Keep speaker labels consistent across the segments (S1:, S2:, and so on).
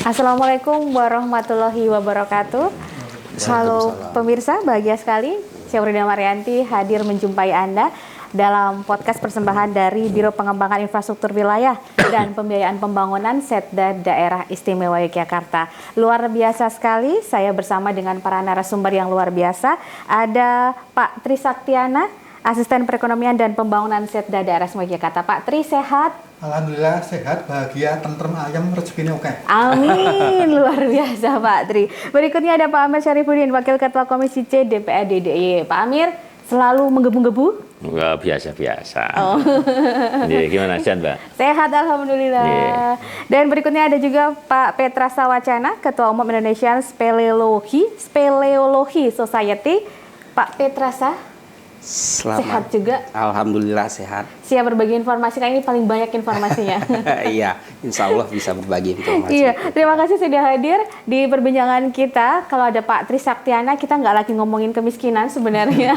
S1: Assalamualaikum warahmatullahi wabarakatuh. Halo pemirsa, bahagia sekali saya Wrida Marianti hadir menjumpai Anda dalam podcast persembahan dari Biro Pengembangan Infrastruktur Wilayah dan Pembiayaan Pembangunan Setda Daerah Istimewa Yogyakarta. Luar biasa sekali, saya bersama dengan para narasumber yang luar biasa. Ada Pak Tri Saktiana, Asisten Perekonomian dan Pembangunan Setda Daerah Istimewa Yogyakarta. Pak Tri, sehat?
S2: Alhamdulillah sehat, bahagia, tentrem, ayam, rezekinya oke.
S1: Amin, luar biasa Pak Tri. Berikutnya ada Pak Amir Syarifuddin, Wakil Ketua Komisi C DPRD DIY. Pak Amir selalu menggebu-gebu?
S3: Enggak, biasa-biasa. Oh. Gimana sehat, Mbak?
S1: Sehat, Alhamdulillah. Yeah. Dan berikutnya ada juga Pak Petra Sawacana, Ketua Umum Indonesian Speleology Society. Pak Petrasa, sehat juga?
S4: Alhamdulillah sehat.
S1: Siap berbagi informasi, kan ini paling banyak informasinya.
S4: Iya, insya Allah bisa berbagi informasi.
S1: Iya, terima kasih sudah hadir di perbincangan kita. Kalau ada Pak Tri Saktiana, kita nggak lagi ngomongin kemiskinan sebenarnya.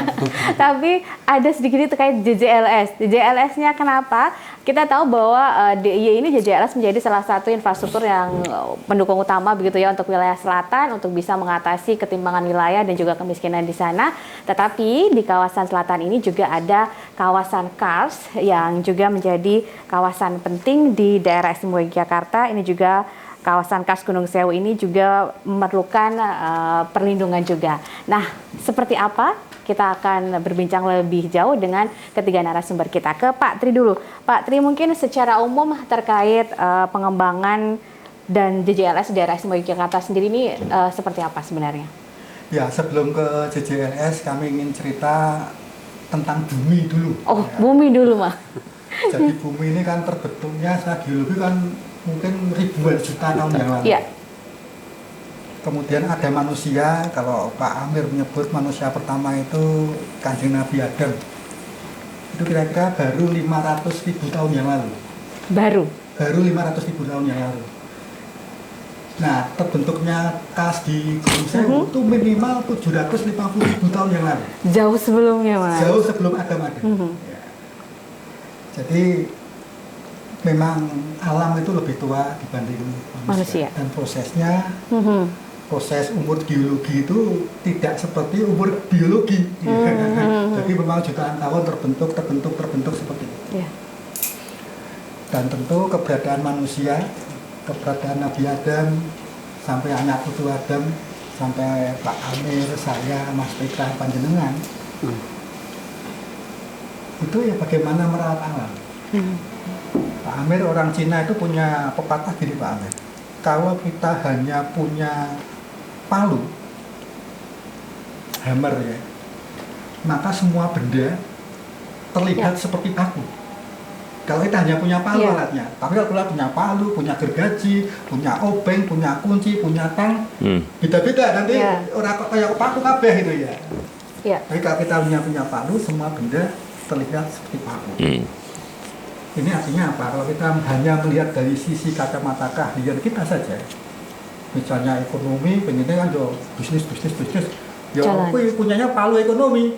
S1: Tapi ada sedikit terkait JJLS. JJLS-nya kenapa? Kita tahu bahwa DIY ini JJLS menjadi salah satu infrastruktur yang pendukung utama begitu ya untuk wilayah selatan untuk bisa mengatasi ketimpangan wilayah dan juga kemiskinan di sana. Tetapi di kawasan selatan ini juga ada kawasan Kars yang juga menjadi kawasan penting di daerah istimewa Yogyakarta. Ini juga kawasan Kars Gunung Sewu ini juga memerlukan perlindungan juga. Nah, seperti apa? Kita akan berbincang lebih jauh dengan ketiga narasumber kita. Ke Pak Tri dulu. Pak Tri, mungkin secara umum terkait pengembangan dan JJLS di daerah istimewa Yogyakarta sendiri ini seperti apa sebenarnya?
S2: Ya, sebelum ke JJLS kami ingin cerita tentang bumi dulu.
S1: Oh,
S2: ya.
S1: Bumi dulu, Mah.
S2: Jadi bumi ini kan terbentuknya secara geologi kan mungkin ribuan juta tahun yang lalu.
S1: Iya.
S2: Kemudian ada manusia, kalau Pak Amir menyebut manusia pertama itu Kanjeng Nabi Adam. Itu kira-kira baru 500.000 tahun yang lalu.
S1: Baru
S2: 500.000 tahun yang lalu. Nah, terbentuknya Kars di Gunung Sewu itu minimal 750.000 tahun yang lalu.
S1: jauh sebelumnya, Mas.
S2: Jauh sebelum Adam ada. Ya. Jadi memang alam itu lebih tua dibanding manusia. Dan prosesnya, proses umur geologi itu tidak seperti umur biologi. Jadi memang jutaan tahun terbentuk seperti itu.
S1: Yeah.
S2: Dan tentu keberadaan manusia, keberadaan Nabi Adam, sampai anak putu Adam, sampai Pak Amir, saya, Mas Petra, panjenengan, itu ya bagaimana merawat alam. Pak Amir, orang Cina itu punya pepatah gini Pak Amir, kalau kita hanya punya palu, hammer ya, maka semua benda terlihat seperti paku. Kalau kita hanya punya palu alatnya, tapi kalau kita punya palu, punya gergaji, punya obeng, punya kunci, punya tang, beda-beda nanti orang kayak paku kabeh gitu ya. Tapi kalau kita hanya punya palu, semua benda terlihat seperti paku. Ini artinya apa? Kalau kita hanya melihat dari sisi kacamata keahlian kita saja, misalnya ekonomi, pengennya kan jo bisnis, ya aku punyanya palu ekonomi,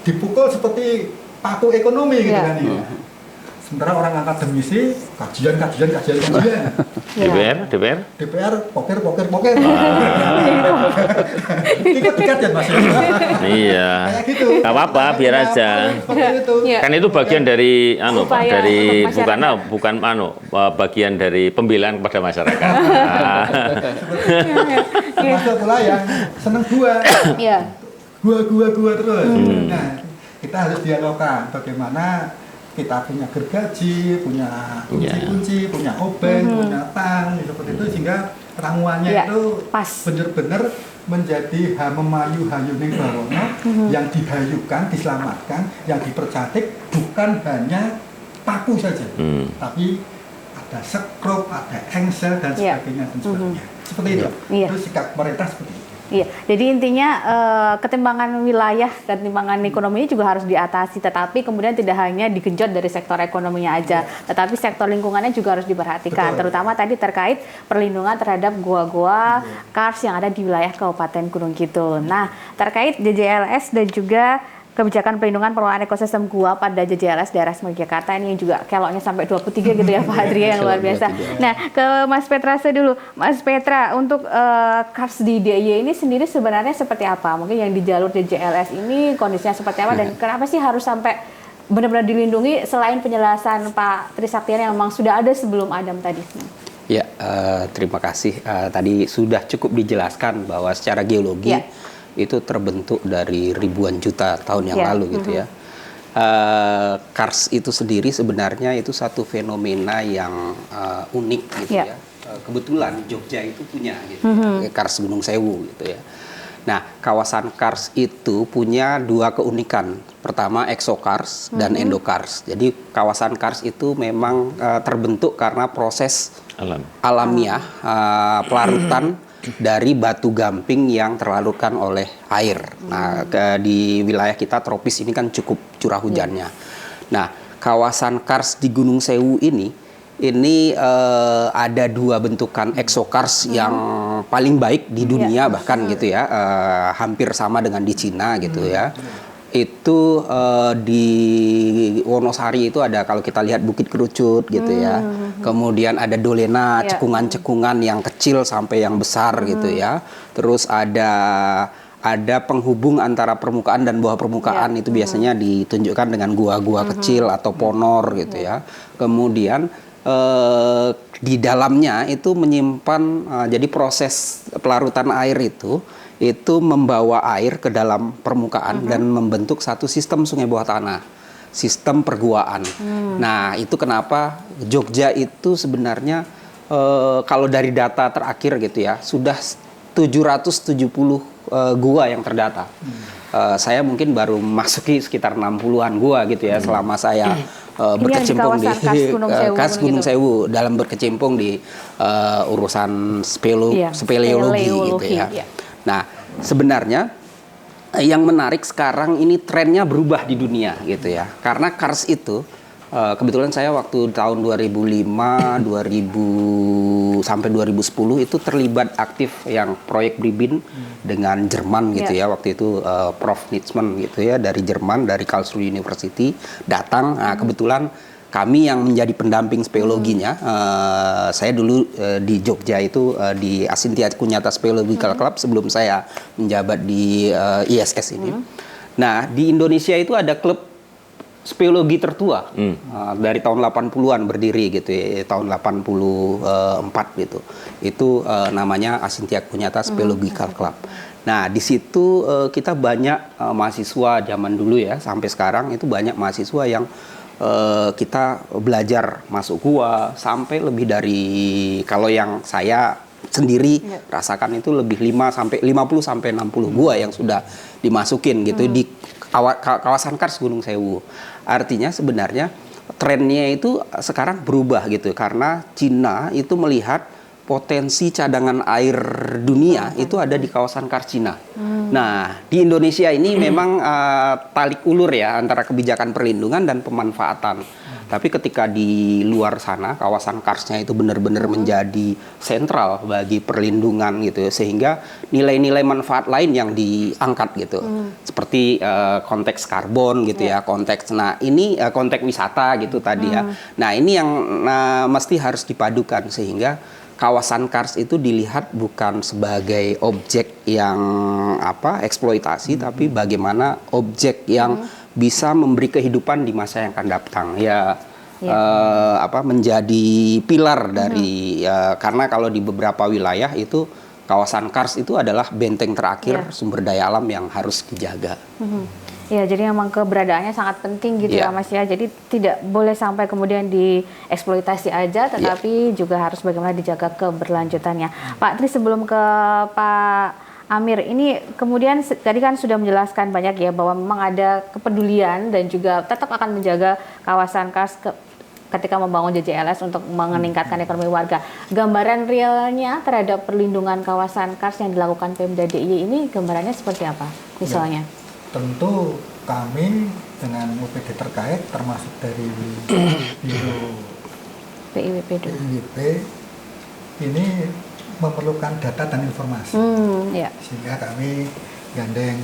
S2: dipukul seperti paku ekonomi gitu kan ya. Sementara orang akademisi kajian. DPR poker. Tiket ya Mas.
S3: Iya.
S2: Kayak gitu.
S3: Gak apa-apa, biar aja. Kan itu bagian dari bagian dari pembelaan kepada masyarakat.
S2: Termasuk pula yang seneng gua terus. Nah, kita harus dialogkan bagaimana kita punya gergaji, punya kunci-kunci, punya obeng, punya tang, seperti itu sehingga ramuannya itu benar-benar menjadi memayu hayuning bawono yang dihayukan, diselamatkan, yang dipercantik bukan hanya paku saja, tapi ada sekrup, ada engsel dan sebagainya. Seperti itu. Itu sikap pemerintah seperti itu.
S1: Iya, jadi intinya ketimpangan wilayah dan ketimpangan ekonomi juga harus diatasi, tetapi kemudian tidak hanya digenjot dari sektor ekonominya aja, tetapi sektor lingkungannya juga harus diperhatikan. Betul. Terutama tadi terkait perlindungan terhadap gua-gua Kars yang ada di wilayah Kabupaten Gunung Kidul. Nah, terkait JJLS dan juga kebijakan pelindungan pengelolaan ekosistem gua pada JJLS daerah Yogyakarta ini juga keloknya sampai 23 gitu ya Pak Adria, yang luar biasa. Nah, ke Mas Petra dulu. Mas Petra, untuk KARS di DIY ini sendiri sebenarnya seperti apa? Mungkin yang di jalur JJLS ini kondisinya seperti apa dan kenapa sih harus sampai benar-benar dilindungi selain penjelasan Pak Trisaktiana yang memang sudah ada sebelum Adam tadi?
S4: Ya, terima kasih. Tadi sudah cukup dijelaskan bahwa secara geologi itu terbentuk dari ribuan juta tahun yang lalu gitu ya. Kars itu sendiri sebenarnya itu satu fenomena yang unik gitu ya. Kebetulan Jogja itu punya gitu ya, Kars Gunung Sewu gitu ya. Nah, kawasan Kars itu punya dua keunikan. Pertama exokars dan endokars. Jadi kawasan Kars itu memang terbentuk karena proses alamiah pelarutan dari batu gamping yang terlarutkan oleh air. Nah, di wilayah kita tropis ini kan cukup curah hujannya. Nah, kawasan Kars di Gunung Sewu ini ada dua bentukan exokars yang paling baik di dunia bahkan gitu ya, hampir sama dengan di Cina gitu ya. Itu di Wonosari itu ada, kalau kita lihat Bukit Kerucut gitu ya. Kemudian ada Dolena, cekungan-cekungan yang kecil sampai yang besar gitu ya. Terus ada penghubung antara permukaan dan bawah permukaan, itu biasanya ditunjukkan dengan gua-gua kecil atau ponor gitu ya. Kemudian di dalamnya itu menyimpan, jadi proses pelarutan air itu membawa air ke dalam permukaan dan membentuk satu sistem sungai bawah tanah, sistem perguaan. Nah, itu kenapa Jogja itu sebenarnya kalau dari data terakhir gitu ya, sudah 770 gua yang terdata. Saya mungkin baru masuki sekitar 60-an gua gitu ya selama saya berkecimpung di Kars Gunung Sewu, dalam berkecimpung di urusan speleologi gitu ya. Nah, sebenarnya yang menarik sekarang ini trennya berubah di dunia gitu ya. Karena Kars itu kebetulan saya waktu tahun 2005, 2000 sampai 2010 itu terlibat aktif yang proyek Bribin dengan Jerman gitu ya. Waktu itu Prof. Nitzman gitu ya dari Jerman, dari Karlsruhe University datang. Nah, kebetulan kami yang menjadi pendamping speologinya, saya dulu di Jogja itu di Asintia Kunyata Speological Club sebelum saya menjabat di ISS ini. Nah, di Indonesia itu ada klub speologi tertua dari tahun 80-an berdiri gitu ya, tahun 84 gitu. Itu namanya Asintia Kunyata Speological Club. Nah, di situ kita banyak mahasiswa zaman dulu ya, sampai sekarang itu banyak mahasiswa yang kita belajar masuk gua sampai lebih dari, kalau yang saya sendiri rasakan itu lebih 50 sampai 60 gua yang sudah dimasukin gitu di kawasan Kars Gunung Sewu. Artinya sebenarnya trennya itu sekarang berubah gitu karena Cina itu melihat potensi cadangan air dunia itu ada di kawasan Kars Cina. Nah, di Indonesia ini memang talik ulur ya antara kebijakan perlindungan dan pemanfaatan. Tapi ketika di luar sana kawasan Karsnya itu benar-benar menjadi sentral bagi perlindungan gitu, sehingga nilai-nilai manfaat lain yang diangkat gitu, seperti konteks karbon gitu ya, konteks. Nah, ini konteks wisata gitu tadi ya. Nah, ini yang mesti harus dipadukan sehingga kawasan Kars itu dilihat bukan sebagai objek yang eksploitasi, tapi bagaimana objek yang bisa memberi kehidupan di masa yang akan datang ya. Menjadi pilar dari karena kalau di beberapa wilayah itu kawasan Kars itu adalah benteng terakhir sumber daya alam yang harus dijaga.
S1: Ya, jadi memang keberadaannya sangat penting gitu ya Mas ya. Jadi tidak boleh sampai kemudian dieksploitasi aja, tetapi juga harus bagaimana dijaga keberlanjutannya. Pak Tri, sebelum ke Pak Amir, ini kemudian tadi kan sudah menjelaskan banyak ya bahwa memang ada kepedulian dan juga tetap akan menjaga kawasan Kars ketika membangun JJLS untuk meningkatkan ekonomi warga. Gambaran realnya terhadap perlindungan kawasan Kars yang dilakukan Pemda DIY ini gambarannya seperti apa misalnya?
S2: Tentu kami dengan UPD terkait termasuk dari Biro PIWP ini memerlukan data dan informasi, sehingga kami gandeng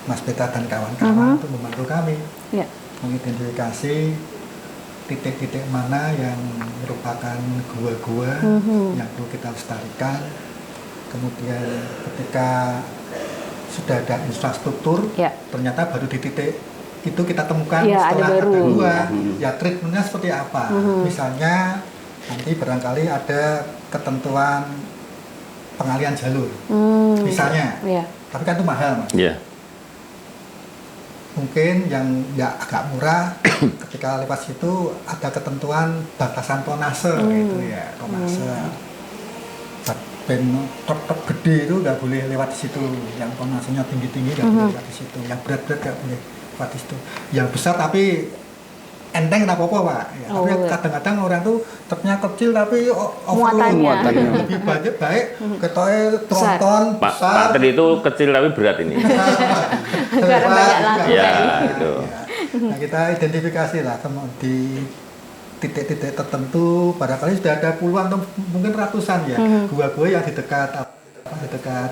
S2: Mas Petra dan kawan-kawan untuk membantu kami
S1: Ya.
S2: mengidentifikasi titik-titik mana yang merupakan gua-gua yang perlu kita lestarikan. Kemudian ketika sudah ada infrastruktur,
S1: Ya.
S2: ternyata baru di titik itu kita temukan
S1: Ya, ada
S2: setelah
S1: baru.
S2: ada gua, ya treatmentnya seperti apa. Misalnya nanti barangkali ada ketentuan pengalian jalur, misalnya,
S1: Ya.
S2: tapi kan itu mahal, Mas.
S3: Iya.
S2: Mungkin yang ya agak murah ketika lewat situ ada ketentuan batasan tonase gitu ya, tonase. Ben truk gede itu nggak boleh lewat di situ, yang tonasenya tinggi-tinggi nggak boleh lewat di situ, yang berat-berat nggak boleh lewat di situ. Yang besar tapi enteng nggak apa-apa, Pak. Ya, tapi kadang-kadang orang tuh truknya kecil tapi
S1: Muatannya.
S2: lebih banyak baik ketoknya tronton
S3: Pak
S2: besar.
S3: Pak Tri itu kecil tapi berat ini.
S1: Karena banyak lagu.
S3: Ya, itu.
S2: Nah, kita identifikasi lah di titik-titik tertentu, barangkali sudah ada puluhan atau mungkin ratusan ya gua-gua yang di dekat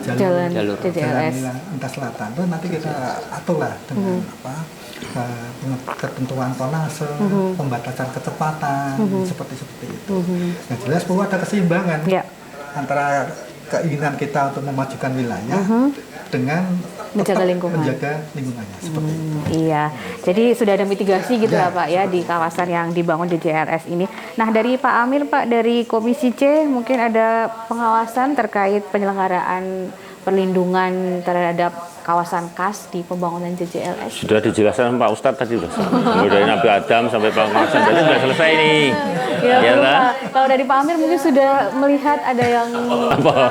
S1: Jalan
S4: Jalur.
S1: JJLS.
S2: Jalan Lintas Selatan itu nanti kita atur lah dengan ketentuan tonase, pembatasan kecepatan, seperti itu. Yang jelas perlu ada keseimbangan
S1: Ya.
S2: antara keinginan kita untuk memajukan wilayah dengan
S1: Menjaga
S2: tetap
S1: lingkungan.
S2: menjaga lingkungannya seperti itu.
S1: Iya, jadi sudah ada mitigasi gitu ya
S2: Ya.
S1: Pak ya di kawasan yang dibangun di JLS ini. Nah dari Pak Amir Pak, dari Komisi C mungkin ada pengawasan terkait penyelenggaraan perlindungan terhadap kawasan khas di pembangunan JJLS.
S3: Sudah dijelaskan Pak Ustadz tadi udah. Mulai dari Nabi Adam sampai pengawasan berarti sudah selesai nih.
S1: Ya,
S3: Ya
S1: belum,
S3: lah.
S1: Pak. Kalau dari Pak Amir mungkin sudah melihat ada yang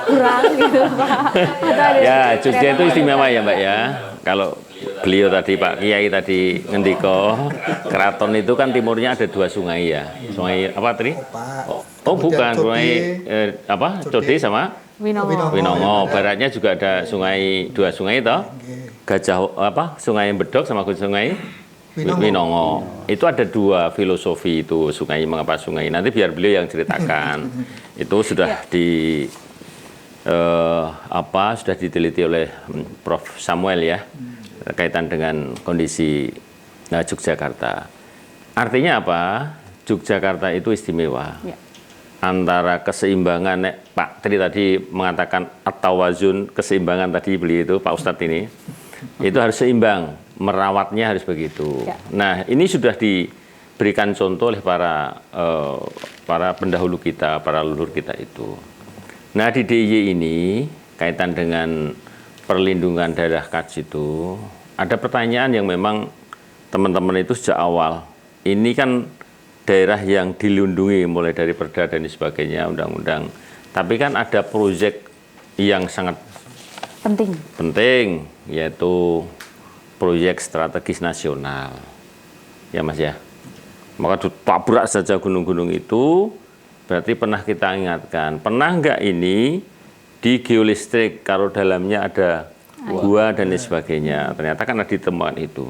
S1: kurang gitu Pak. Atau ada
S3: Ya,
S1: yang
S3: Jogja itu
S1: kelihatan
S3: istimewa ya Mbak ya. Kalau beliau tadi Pak Kiai tadi ngendiko, keraton itu kan timurnya ada 2 sungai ya. Sungai apa tadi? Oh bukan, sungai apa? Code sama
S1: Winongo.
S3: Winongo. Baratnya juga ada sungai, 2 sungai toh. Gajah apa? Sungai Bedok sama sungai Winongo. Itu ada 2 filosofi itu sungai, mengapa sungai. Nanti biar beliau yang ceritakan. Itu sudah sudah diteliti oleh Prof Samuel ya, berkaitan dengan kondisi Yogyakarta. Artinya apa? Yogyakarta itu istimewa.
S1: Ya.
S3: Antara keseimbangan, Pak Tri tadi mengatakan at-tawazun, keseimbangan tadi beliau itu Pak Ustadz ini, itu harus seimbang, merawatnya harus begitu.
S1: Ya.
S3: Nah ini sudah diberikan contoh oleh para pendahulu kita, para leluhur kita itu. Nah di DIY ini kaitan dengan perlindungan daerah khas itu ada pertanyaan yang memang teman-teman itu sejak awal. Ini kan daerah yang dilindungi mulai dari perda dan sebagainya, undang-undang. Tapi kan ada proyek yang sangat penting yaitu proyek strategis nasional. Ya Mas ya. Maka ditabrak saja gunung-gunung itu. Berarti pernah kita ingatkan, pernah nggak ini di geolistrik kalau dalamnya ada gua dan lain sebagainya. Ternyata kan ada ditemukan itu.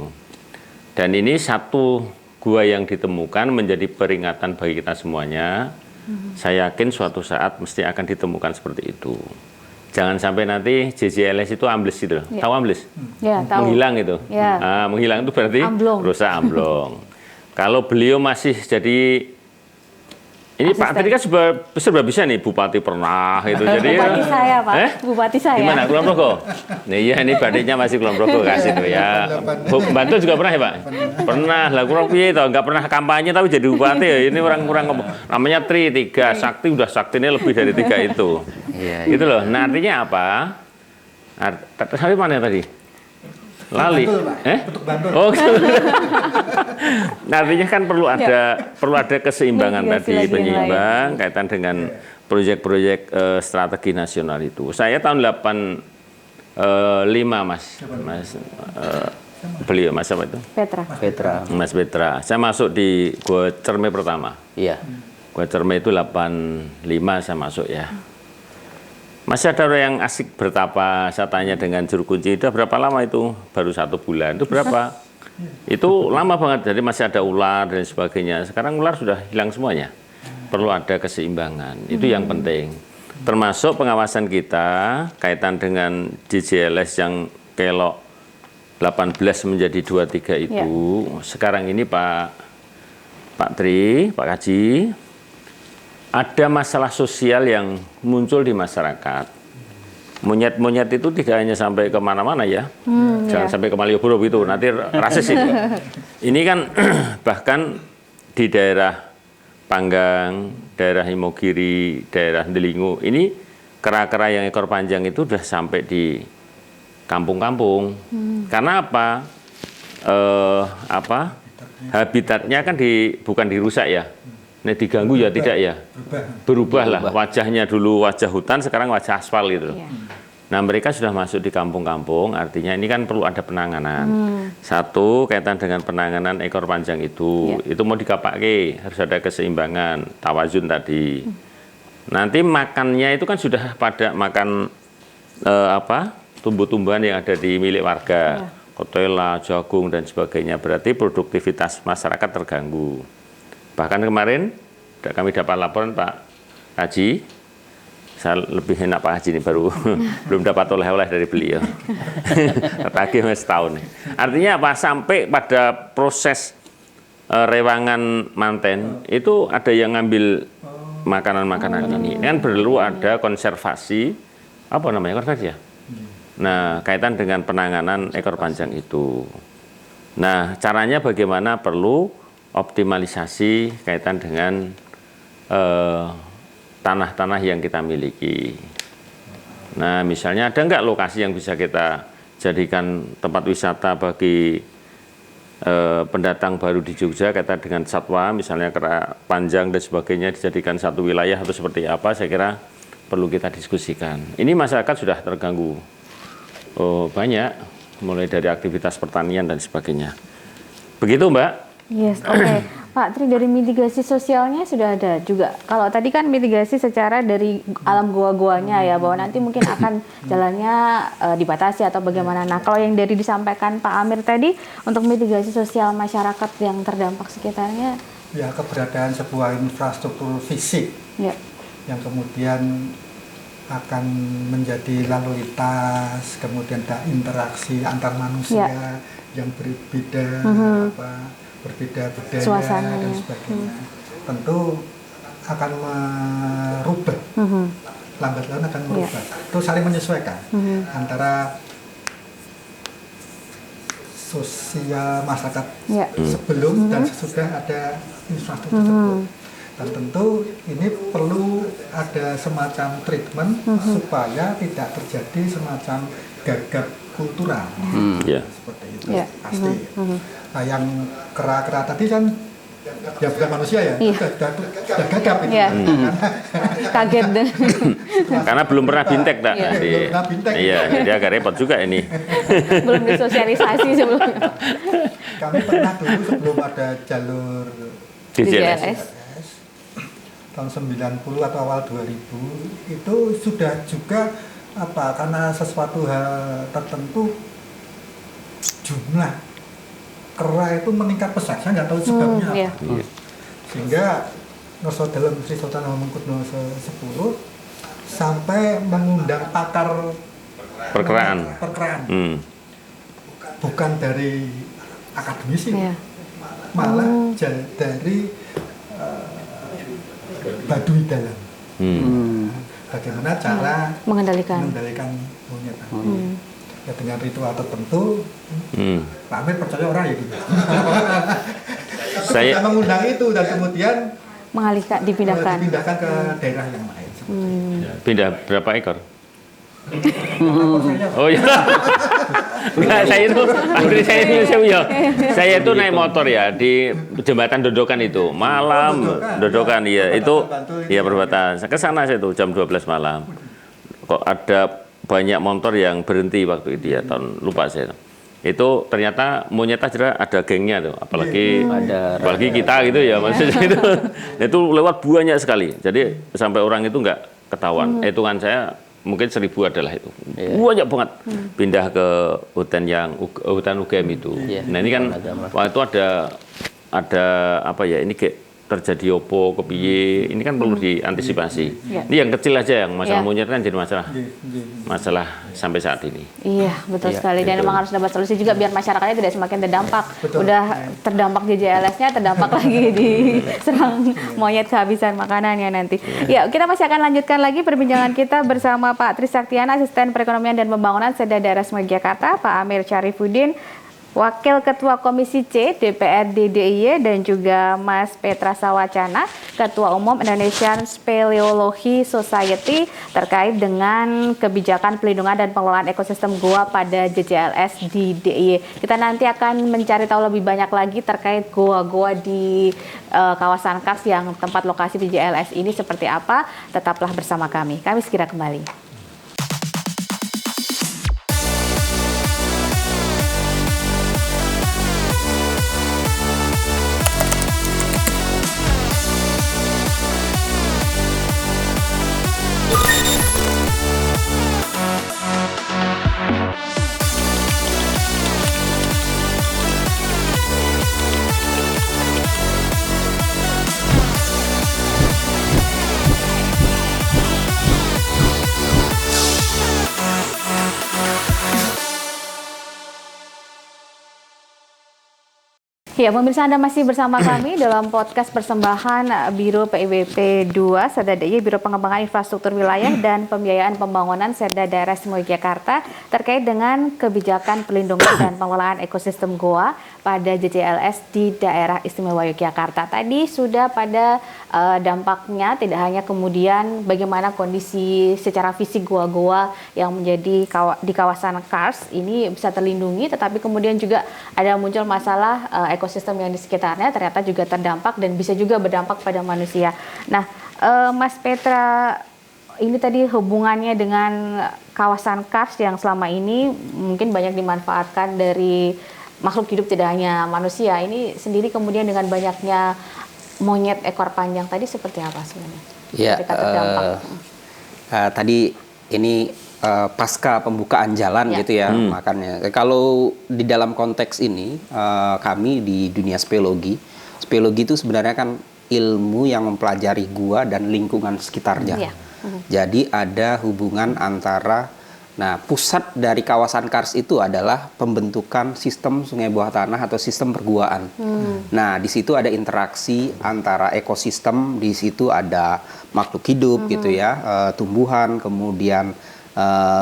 S3: Dan ini satu gua yang ditemukan menjadi peringatan bagi kita semuanya. Saya yakin suatu saat mesti akan ditemukan seperti itu. Jangan sampai nanti JJLS itu ambles gitu.
S1: Ya.
S3: Tahu ambles?
S1: Ya, tahu.
S3: Menghilang itu.
S1: Ya.
S3: Nah, menghilang itu berarti
S1: Amblong.
S3: rusak amblong. Kalau beliau masih jadi ini
S1: Asisten.
S3: Pak Tri kan serba bisa nih, Bupati pernah itu. Jadi
S1: Bupati saya Pak, Bupati saya.
S3: Gimana Kulon Progo? Nih ya ini badainya masih Kulon Progo kasih tuh ya. Bantul juga pernah ya Pak? Pernah lah, kurang piye toh, nggak pernah kampanye tapi jadi bupati ya. Ini orang-orang ngomong namanya Tri 3 sakti, udah sakti ini lebih dari 3 itu.
S4: Iya.
S3: Gitu loh. Nah artinya apa? Sampai mana tadi? Lali,
S2: Bantul, Pak. Untuk Bantul.
S3: Oh, nah, artinya kan perlu ada keseimbangan
S1: Mitigasi
S3: tadi,
S1: lagi yang
S3: penyeimbang kaitan dengan proyek-proyek strategi nasional itu. Saya tahun 85 Mas, beliau Mas apa itu?
S4: Petra.
S3: Mas Petra. Saya masuk di Gua Cerme pertama.
S4: Iya.
S3: Gua Cerme itu 85 saya masuk ya. Masih ada orang yang asik bertapa, saya tanya dengan juru kunci, itu berapa lama itu? Baru 1 bulan, itu berapa? Itu lama banget, jadi masih ada ular dan sebagainya. Sekarang ular sudah hilang semuanya. Perlu ada keseimbangan, itu yang penting. Termasuk pengawasan kita, kaitan dengan JJLS yang kelok 18 menjadi 23 itu, sekarang ini Pak Tri, Pak Kaji, ada masalah sosial yang muncul di masyarakat. Monyet-monyet itu tidak hanya sampai kemana-mana ya, jangan sampai ke Malioboro itu, nanti rasis itu. Ini kan bahkan di daerah Panggang, daerah Imogiri, daerah Delingo, ini kera-kera yang ekor panjang itu sudah sampai di kampung-kampung. Karena apa? Habitatnya kan bukan dirusak ya. Nah, diganggu ya tidak ya. Berubahlah wajahnya, dulu wajah hutan, sekarang wajah aspal gitu. Nah, mereka sudah masuk di kampung-kampung, artinya ini kan perlu ada penanganan. Satu, kaitan dengan penanganan ekor panjang itu mau dikapake, harus ada keseimbangan, tawazun tadi. Nanti makannya itu kan sudah pada makan tumbuh-tumbuhan yang ada di milik warga, ketela, jagung dan sebagainya. Berarti produktivitas masyarakat terganggu. Bahkan kemarin kami dapat laporan Pak Haji, saya lebih enak Pak Haji ini baru belum dapat oleh-oleh dari beliau. Tagih setahun. Artinya apa? Sampai pada proses rewangan manten itu ada yang ngambil makanan-makanan ini. Kan perlu ada konservasi, konservasi ya? Nah, kaitan dengan penanganan ekor panjang itu. Nah, caranya bagaimana? Perlu optimalisasi kaitan dengan tanah-tanah yang kita miliki. Nah, misalnya ada nggak lokasi yang bisa kita jadikan tempat wisata bagi pendatang baru di Jogja kaitan dengan satwa, misalnya kera panjang dan sebagainya dijadikan satu wilayah atau seperti apa, saya kira perlu kita diskusikan. Ini masyarakat sudah terganggu banyak, mulai dari aktivitas pertanian dan sebagainya. Begitu Mbak?
S1: Yes, oke. Pak Tri, dari mitigasi sosialnya sudah ada juga. Kalau tadi kan mitigasi secara dari alam gua-guanya ya, bahwa nanti mungkin akan jalannya dibatasi atau bagaimana. Nah, kalau yang dari disampaikan Pak Amir tadi, untuk mitigasi sosial masyarakat yang terdampak sekitarnya?
S2: Ya, keberadaan sebuah infrastruktur fisik yang kemudian akan menjadi lalu lintas, kemudian ada interaksi antar manusia yang berbeda, berbeda budaya
S1: suasananya
S2: dan sebagainya, tentu akan merubah, lambat laun akan merubah. Itu saling menyesuaikan antara sosial masyarakat sebelum dan sesudah ada infrastruktur tersebut. Dan tentu ini perlu ada semacam treatment supaya tidak terjadi semacam gagap kultural, seperti itu pasti. Nah, yang kera-kera tadi kan ya bukan manusia ya, sudah gagap itu.
S1: Kaget deh.
S2: Karena
S3: belum pernah bintek tak?
S2: Belum pernah bintek.
S3: Iya, jadi agak repot juga ini.
S1: Belum disosialisasi sebelumnya.
S2: Kami pernah dulu sebelum ada jalur
S1: DJLS
S2: tahun 90 atau awal 2000 itu sudah juga karena sesuatu hal tertentu jumlah kera itu meningkat pesat, saya nggak tahu sebabnya apa. Sehingga Noso dalam Sri Sultan Hamengkubuwono X sampai mengundang pakar perkeraan. Bukan dari akademisi, malah dari Baduy dalam. Bagaimana cara mengendalikan monyet tadi. Ya, dengan ritual tertentu, Pak Amir percaya orang ya gitu. Saya mengundang itu dan kemudian dipindahkan ke daerah yang lain.
S3: Pindah berapa ekor? Oh iya. Enggak, saya itu naik motor ya di jembatan Dodokan itu malam, Dodokan ya itu ya perbatasan. Ke sana saya itu jam 12 malam. Kok ada banyak motor yang berhenti waktu itu ya, tahun lupa saya. Itu ternyata monyet aja ada gengnya tuh, apalagi kita gitu ya, maksudnya itu lewat banyak sekali. Jadi sampai orang itu nggak ketahuan. Hitungan saya mungkin 1000 adalah itu. Banyak banget pindah ke hutan UGM itu. Nah, ini kan waktu itu ada ini kayak terjadi opo kepiye, ini kan perlu diantisipasi.
S1: Ya.
S3: Ini yang kecil aja, yang masalah
S1: Ya.
S3: monyet kan jadi masalah sampai saat ini.
S1: Iya, betul
S3: Iya,
S1: sekali. Dan
S3: betul.
S1: memang harus dapat solusi juga biar masyarakatnya tidak semakin terdampak.
S2: Betul.
S1: Udah terdampak JJLS-nya, terdampak lagi diserang monyet kehabisan makanannya nanti. Ya, kita masih akan lanjutkan lagi perbincangan kita bersama Pak Trisaktiana, Asisten Perekonomian dan Pembangunan Seda Daerah Semoga Jakarta, Pak Amir Syarifuddin, Wakil Ketua Komisi C DPRD DIY, dan juga Mas Petra Sawacana, Ketua Umum Indonesian Speleology Society, terkait dengan kebijakan pelindungan dan pengelolaan ekosistem goa pada JJLS di DIY. Kita nanti akan mencari tahu lebih banyak lagi terkait goa-goa di kawasan Kars yang tempat lokasi JJLS ini seperti apa. Tetaplah bersama kami. Kami segera kembali. Ya, pemirsa, Anda masih bersama kami dalam podcast persembahan Biro PIWP 2 Seda DIY, Biro Pengembangan Infrastruktur Wilayah dan Pembiayaan Pembangunan Seda Daerah Semoga Jakarta, terkait dengan kebijakan pelindungan dan pengelolaan ekosistem goa pada JJLS di Daerah Istimewa Yogyakarta. Tadi sudah pada dampaknya, tidak hanya kemudian bagaimana kondisi secara fisik goa-goa yang menjadi di kawasan Kars ini bisa terlindungi, tetapi kemudian juga ada muncul masalah ekosistem yang di sekitarnya ternyata juga terdampak dan bisa juga berdampak pada manusia. Nah, Mas Petra, ini tadi hubungannya dengan kawasan Kars yang selama ini mungkin banyak dimanfaatkan dari makhluk hidup, tidak hanya manusia. Ini sendiri kemudian dengan banyaknya monyet ekor panjang tadi seperti apa sebenarnya?
S4: Ya,
S1: Ketika terdampak.
S4: tadi ini pasca pembukaan jalan
S1: Ya.
S4: gitu ya, makanya kalau di dalam konteks ini kami di dunia speologi itu sebenarnya kan ilmu yang mempelajari gua dan lingkungan sekitarnya.
S1: Ya.
S4: Jadi ada hubungan antara, nah pusat dari kawasan Kars itu adalah pembentukan sistem sungai bawah tanah atau sistem perguaan. Nah di situ ada interaksi antara ekosistem, di situ ada makhluk hidup gitu ya, tumbuhan, kemudian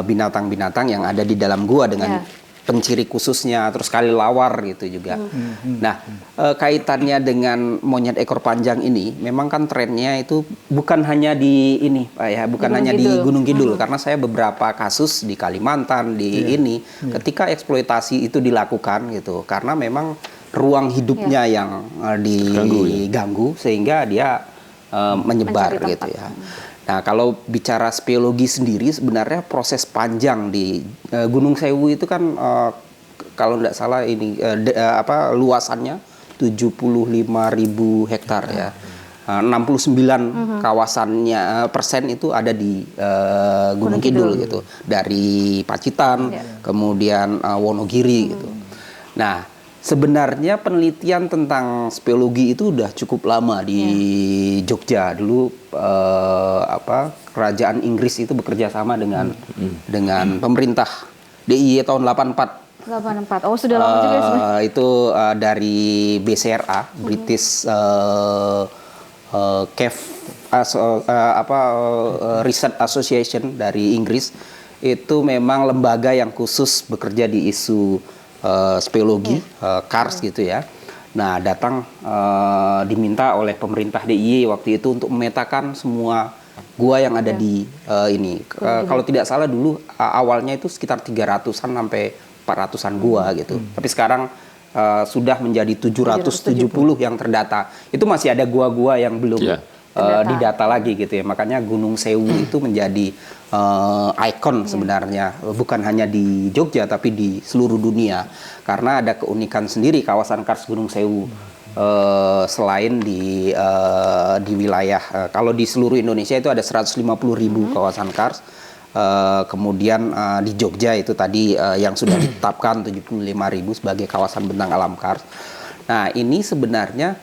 S4: binatang-binatang yang ada di dalam gua dengan penciri khususnya, terus kali lawar gitu juga. Nah, kaitannya dengan monyet ekor panjang ini, memang kan trennya itu bukan hanya di ini, Pak ya, bukan
S1: Gunung
S4: hanya
S1: Kidul.
S4: di Gunung Kidul, karena saya beberapa kasus di Kalimantan, di ini, ketika eksploitasi itu dilakukan gitu, karena memang ruang hidupnya yang diganggu, sehingga dia menyebar
S1: Mencari
S4: gitu
S1: tempat.
S4: ya. Nah, kalau bicara speologi sendiri, sebenarnya proses panjang di Gunung Sewu itu kan kalau tidak salah ini luasannya 75.000 hektar ya. 69 kawasannya persen itu ada di Gunung Kidul gitu. Dari Pacitan, kemudian Wonogiri gitu. Nah, sebenarnya penelitian tentang speologi itu udah cukup lama di Jogja. Dulu kerajaan Inggris itu bekerja sama dengan pemerintah DIY tahun 84.
S1: 84. Oh, sudah lama juga sebenarnya.
S4: Itu dari BCRA, British Cave Research Association dari Inggris. Itu memang lembaga yang khusus bekerja di isu speologi, Kars gitu ya. Nah, datang diminta oleh pemerintah DIY waktu itu untuk memetakan semua gua yang ada di ini. Kalau tidak salah dulu awalnya itu sekitar 300-an sampai 400-an gua gitu. Tapi sekarang sudah menjadi 770 yang terdata. Itu masih ada gua-gua yang belum didata lagi gitu ya. Makanya Gunung Sewu itu menjadi ikon sebenarnya, bukan hanya di Jogja tapi di seluruh dunia, karena ada keunikan sendiri kawasan Kars Gunung Sewu. Selain di wilayah, kalau di seluruh Indonesia itu ada 150.000 kawasan Kars. Kemudian di Jogja itu tadi yang sudah ditetapkan 75.000 sebagai kawasan bentang alam Kars. Nah, ini sebenarnya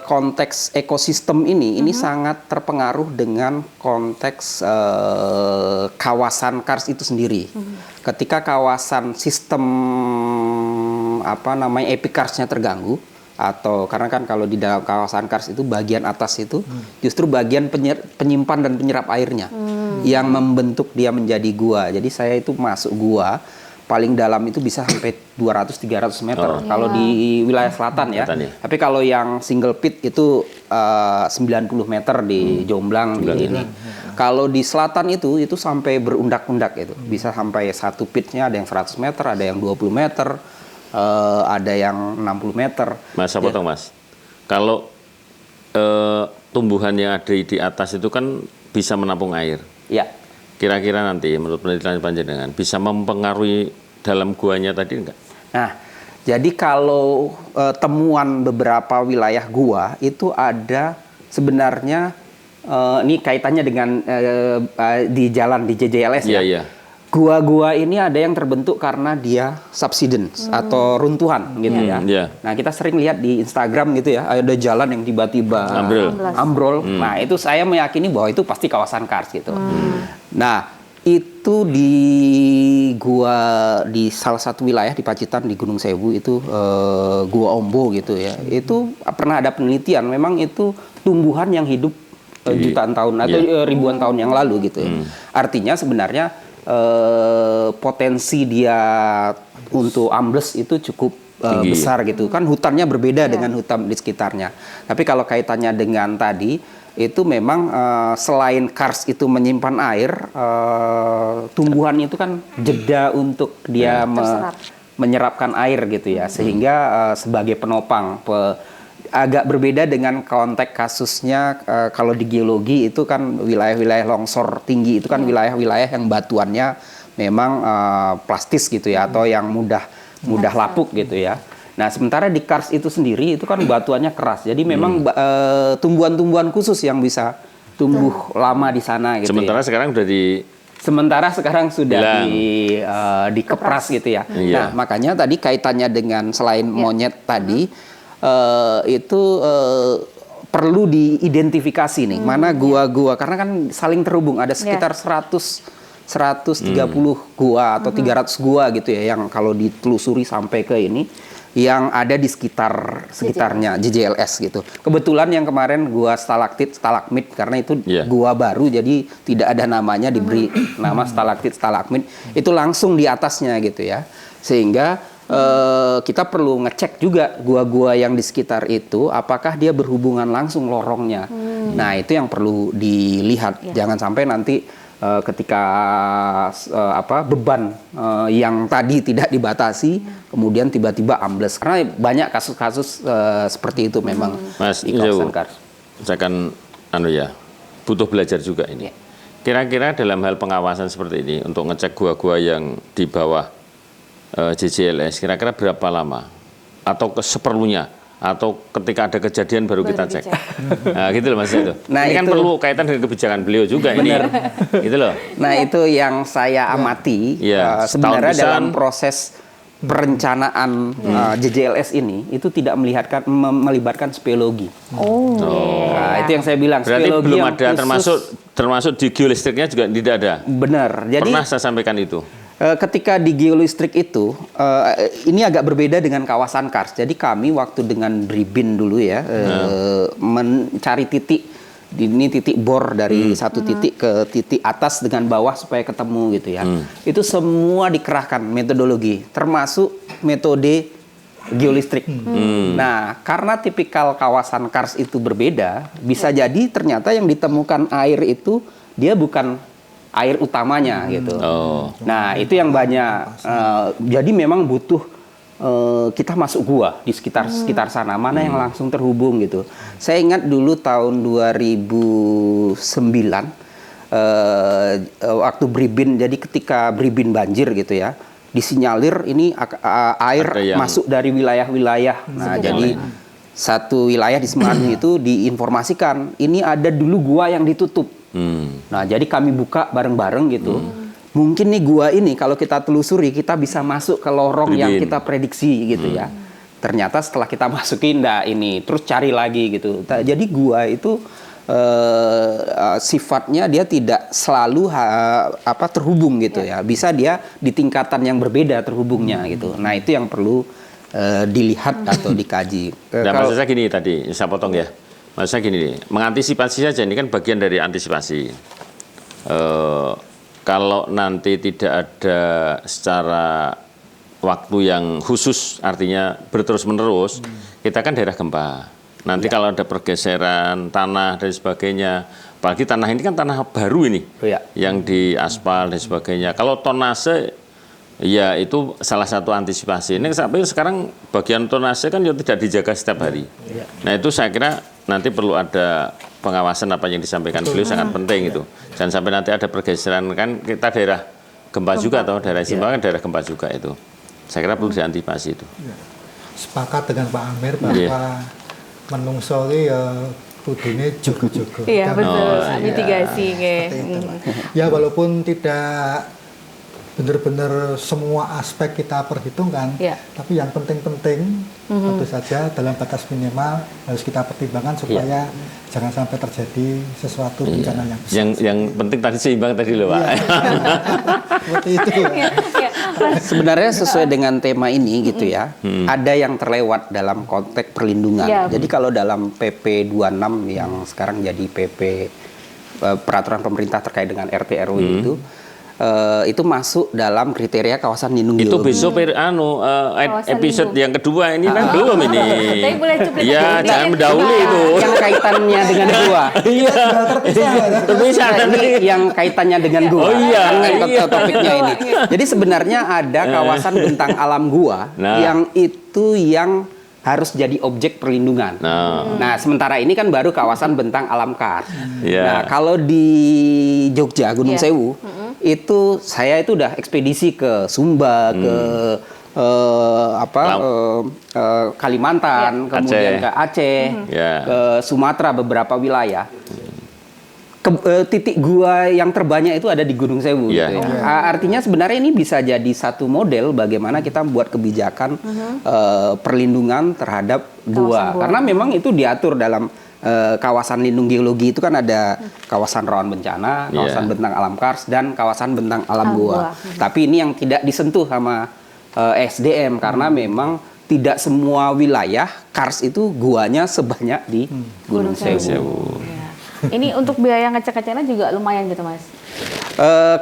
S4: konteks ekosistem ini sangat terpengaruh dengan konteks kawasan Kars itu sendiri. Ketika kawasan sistem epikarsnya terganggu, atau karena kan kalau di dalam kawasan Kars itu bagian atas itu justru bagian penyimpan dan penyerap airnya yang membentuk dia menjadi gua. Jadi saya itu masuk gua paling dalam itu bisa sampai 200-300 meter kalau di wilayah selatan ya. Tapi kalau yang single pit itu 90 meter di Jomblang di ini. Kalau di selatan itu sampai berundak-undak itu. Bisa sampai satu pitnya ada yang 100 meter, ada yang 20 meter, ada yang 60 meter.
S3: Mas, apa potong Mas? Kalau tumbuhan yang ada di atas itu kan bisa menampung air.
S4: Ya.
S3: Kira-kira nanti menurut penelitian panjenengan bisa mempengaruhi dalam guanya tadi enggak?
S4: Nah, jadi kalau temuan beberapa wilayah gua itu ada sebenarnya ini kaitannya dengan di jalan di JJLS ya.
S3: Iya.
S4: Gua-gua ini ada yang terbentuk karena dia subsidence atau runtuhan gitu ya. Nah, kita sering lihat di Instagram gitu ya, ada jalan yang tiba-tiba ambrol. Nah, itu saya meyakini bahwa itu pasti kawasan Kars gitu. Nah, itu di salah satu wilayah di Pacitan di Gunung Sewu itu Gua Ombo gitu ya. Itu pernah ada penelitian, memang itu tumbuhan yang hidup jutaan tahun atau ribuan tahun yang lalu gitu ya. Artinya sebenarnya potensi dia untuk ambles itu cukup besar gitu kan, hutannya berbeda dengan hutan di sekitarnya. Tapi kalau kaitannya dengan tadi itu memang selain Kars itu menyimpan air, tumbuhan itu kan jeda untuk dia menyerapkan air gitu ya, sehingga sebagai penopang. Agak berbeda dengan konteks kasusnya kalau di geologi itu kan wilayah-wilayah longsor tinggi itu kan wilayah-wilayah yang batuannya memang plastis gitu ya, atau yang mudah lapuk gitu ya. Nah, sementara di Kars itu sendiri itu kan batuannya keras. Jadi memang tumbuhan-tumbuhan khusus yang bisa tumbuh lama di sana gitu.
S3: Sementara sekarang sudah
S4: dikepras gitu ya. Nah, makanya tadi kaitannya dengan selain monyet tadi perlu diidentifikasi nih mana gua-gua, karena kan saling terhubung, ada sekitar 130 gua atau 300 gua gitu ya yang kalau ditelusuri sampai ke ini yang ada di sekitarnya JJLS gitu. Kebetulan yang kemarin gua stalaktit stalagmit karena itu gua baru jadi tidak ada namanya, diberi nama stalaktit stalagmit, itu langsung di atasnya gitu ya. Sehingga kita perlu ngecek juga gua-gua yang di sekitar itu apakah dia berhubungan langsung lorongnya. Nah, itu yang perlu dilihat. Jangan sampai nanti ketika beban yang tadi tidak dibatasi kemudian tiba-tiba ambles, karena banyak kasus-kasus seperti itu memang.
S3: Mas,
S4: di kawasan Kars.
S3: Saya kan butuh belajar juga ini. Kira-kira dalam hal pengawasan seperti ini untuk ngecek gua-gua yang di bawah JJLS kira-kira berapa lama atau seperlunya atau ketika ada kejadian baru kita cek. Nah, gitu loh Mas itu. Nah, ini kan perlu kaitan dengan kebijakan beliau juga ini. Gitu loh.
S4: Nah, itu yang saya amati sebenarnya dalam proses perencanaan JJLS ini itu tidak melibatkan speologi. Nah, itu yang saya bilang.
S3: Berarti belum ada termasuk di geolistriknya juga tidak ada.
S4: Benar. Jadi
S3: pernah saya sampaikan itu.
S4: Ketika di geolistrik itu, ini agak berbeda dengan kawasan Kars. Jadi kami waktu dengan Bribin dulu ya, mencari titik, ini titik bor dari satu titik ke titik atas dengan bawah supaya ketemu gitu ya. Itu semua dikerahkan metodologi, termasuk metode geolistrik. Nah, karena tipikal kawasan Kars itu berbeda, bisa jadi ternyata yang ditemukan air itu dia bukan air utamanya gitu. Nah, itu yang banyak. Jadi memang butuh kita masuk gua di sekitar sana, mana yang langsung terhubung gitu. Saya ingat dulu tahun 2009 waktu Bribin, jadi ketika Bribin banjir gitu ya, disinyalir ini air masuk dari wilayah-wilayah. Nah, jadi satu wilayah di Semarang itu diinformasikan ini ada dulu gua yang ditutup. Nah, jadi kami buka bareng-bareng gitu. Mungkin nih gua ini kalau kita telusuri kita bisa masuk ke lorong yang kita prediksi gitu ya. ternyata setelah kita masukin ini terus cari lagi gitu. Jadi gua itu sifatnya dia tidak selalu terhubung gitu ya. Bisa dia di tingkatan yang berbeda terhubungnya gitu. Nah, itu yang perlu dilihat atau dikaji.
S3: Nah, maksud saya gini tadi, saya potong ya. Maksud saya gini, mengantisipasi saja ini kan bagian dari antisipasi. Kalau nanti tidak ada secara waktu yang khusus, artinya berterus-menerus, kita kan daerah gempa. Nanti kalau ada pergeseran tanah dan sebagainya, apalagi tanah ini kan tanah baru ini, yang di aspal dan sebagainya. Kalau tonase, ya itu salah satu antisipasi. Ini sampai sekarang bagian tonase kan yang tidak dijaga setiap hari. Nah itu saya kira nanti perlu ada pengawasan apa yang disampaikan beliau sangat penting itu. Jangan sampai nanti ada pergeseran, kan kita daerah gempa juga atau daerah istimewa kan daerah gempa juga itu. Saya kira perlu diantisipasi itu.
S2: Sepakat dengan Pak Amir bahwa menungso ya kudune jogo-jogo.
S1: Iya betul,
S2: Ya,
S1: mitigasi
S2: seperti itu, Pak. Ya walaupun tidak benar-benar semua aspek kita perhitungkan, tapi yang penting-penting tentu saja dalam batas minimal harus kita pertimbangkan supaya jangan sampai terjadi sesuatu bencana yang besar.
S3: Yang penting tadi seimbang tadi loh Pak.
S2: Seperti itu.
S4: Sebenarnya sesuai dengan tema ini gitu ya, ada yang terlewat dalam konteks perlindungan. Jadi kalau dalam PP 26 yang sekarang jadi PP peraturan pemerintah terkait dengan RT RW itu masuk dalam kriteria kawasan lindung
S3: Itu
S4: geologi.
S3: besok episode yang kedua ini kan belum ini.
S1: Tapi boleh cuplik
S3: Ya, jangan mendahului itu.
S4: Yang kaitannya dengan gua.
S3: Iya. Terpisah nanti.
S4: Yang kaitannya dengan gua.
S3: Oh iya.
S4: Kan topiknya ini. Jadi sebenarnya ada kawasan bentang alam gua yang itu yang harus jadi objek perlindungan. Nah, sementara ini kan baru kawasan bentang alam Kars. Nah, kalau di Jogja, Gunung Sewu, itu saya itu udah ekspedisi ke Sumba, ke Kalimantan, kemudian ke Aceh, ke Sumatera, beberapa wilayah. Titik gua yang terbanyak itu ada di Gunung Sewu. Gitu ya. Artinya sebenarnya ini bisa jadi satu model bagaimana kita membuat kebijakan perlindungan terhadap gua. Karena memang itu diatur dalam kawasan lindung geologi itu kan ada kawasan rawan bencana, kawasan bentang alam Kars, dan kawasan bentang alam gua. Tapi ini yang tidak disentuh sama SDM karena memang tidak semua wilayah Kars itu guanya sebanyak di Gunung Sewu.
S1: Ini untuk biaya ngecek-ngeceknya juga lumayan gitu Mas?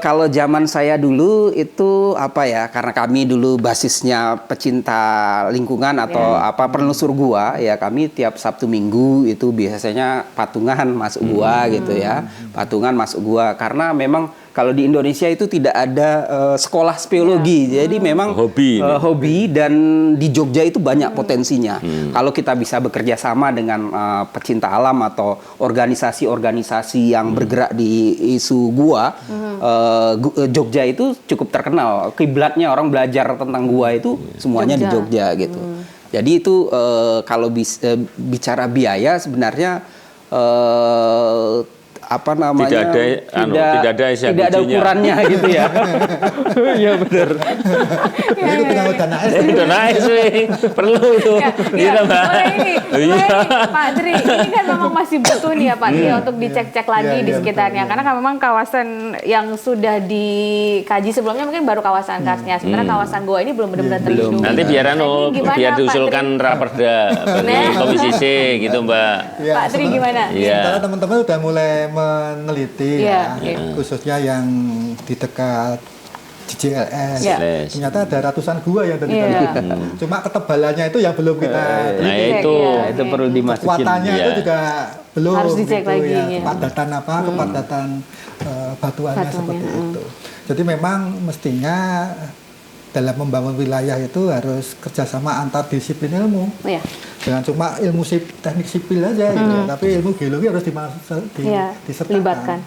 S4: Kalau zaman saya dulu itu karena kami dulu basisnya pecinta lingkungan atau penelusur gua ya, kami tiap Sabtu Minggu itu biasanya patungan masuk gua gitu ya, patungan masuk gua karena memang kalau di Indonesia itu tidak ada sekolah speologi, jadi memang hobi dan di Jogja itu banyak potensinya. Kalau kita bisa bekerja sama dengan pecinta alam atau organisasi-organisasi yang bergerak di isu gua, Jogja itu cukup terkenal. Kiblatnya orang belajar tentang gua itu semuanya di Jogja gitu. Jadi itu kalau bicara biaya sebenarnya tidak ada ukurannya gitu ya. Iya benar.
S2: Itu tinggal dana S.
S3: Dana S perlu itu. Iya Mbak.
S1: Pak Tri, ini kan memang masih butuh nih ya Pak Tri untuk dicek-cek lagi di sekitarnya. Karena kan memang kawasan yang sudah dikaji sebelumnya mungkin baru kawasan Karsnya. Sebenarnya kawasan gua ini belum benar-benar terlindungi.
S3: Nanti biar diusulkan raperda bagi Komisi C gitu Mbak.
S1: Pak Tri gimana?
S2: Sementara teman-teman udah mulai meneliti khususnya yang di dekat JLS. Ternyata ada ratusan gua yang tadi cuma ketebalannya itu yang belum kita
S3: itu perlu dimasukin.
S2: Kekuatannya itu juga belum
S1: harus dicek lagi ya.
S2: Kepadatan batuannya seperti itu. Jadi memang mestinya dalam membangun wilayah itu harus kerjasama antar disiplin ilmu. Jangan cuma ilmu teknik sipil aja gitu, tapi ilmu geologi harus disertakan.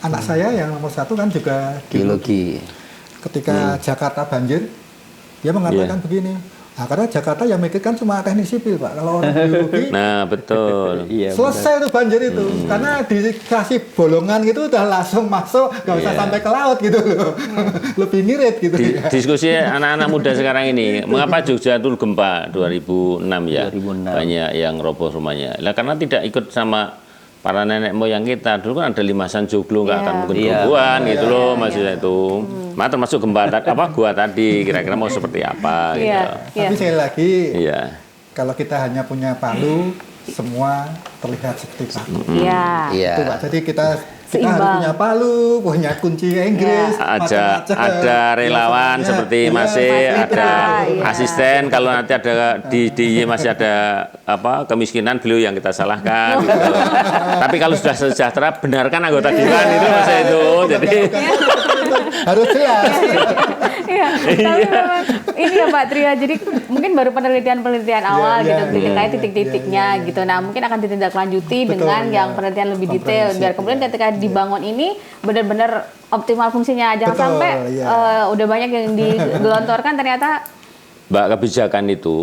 S2: Anak saya yang nomor 1 kan juga geologi. Ketika Jakarta banjir, dia mengatakan begini, Nah, karena Jakarta yang mikirkan cuma teknik sipil, Pak. Kalau orang geologi
S3: Nah, betul.
S4: Iya,
S2: selesai tuh banjir itu, karena dikasih bolongan gitu udah langsung masuk, nggak usah
S3: Iya.
S2: sampai ke laut gitu loh, lebih ngirit gitu.
S3: Diskusi anak-anak muda sekarang ini, mengapa Jogja itu gempa 2006 ya?
S4: 2006.
S3: Banyak yang roboh rumahnya. Lah karena tidak ikut sama para nenek moyang kita. Dulu kan ada limasan joglo, nggak akan mungkin
S4: Iya.
S3: kerubuhan gitu loh maksudnya itu. Nah, termasuk gempa gua tadi, kira-kira mau seperti apa gitu.
S1: Iya.
S2: Tapi sekali lagi,
S3: Iya.
S2: kalau kita hanya punya Palu, semua terlihat seperti Palu.
S1: Iya.
S4: Iya.
S2: Itu, Pak. Jadi kita harus
S1: Seimbang.
S2: punya Palu, punya kunci Inggris,
S3: Ada relawan seperti masih
S1: Mas Mitra,
S3: ada
S1: iya.
S3: asisten, kalau nanti ada di DIY masih ada kemiskinan, beliau yang kita salahkan gitu. Tapi kalau sudah sejahtera, benarkan anggota dewan itu masa itu. Jadi
S2: harus jelas.
S1: Iya, tapi memang ini ya Pak Tria, jadi mungkin baru penelitian-penelitian awal
S2: Iya,
S1: gitu,
S2: iya.
S1: terkait titik-titiknya gitu. Nah, mungkin akan ditindaklanjuti
S2: Betul,
S1: dengan
S2: iya.
S1: yang penelitian lebih detail, biar kemudian ketika dibangun ini benar-benar optimal fungsinya. Jangan
S2: Betul,
S1: sampai
S2: iya.
S1: udah banyak yang digelontorkan ternyata
S3: Mbak, kebijakan itu,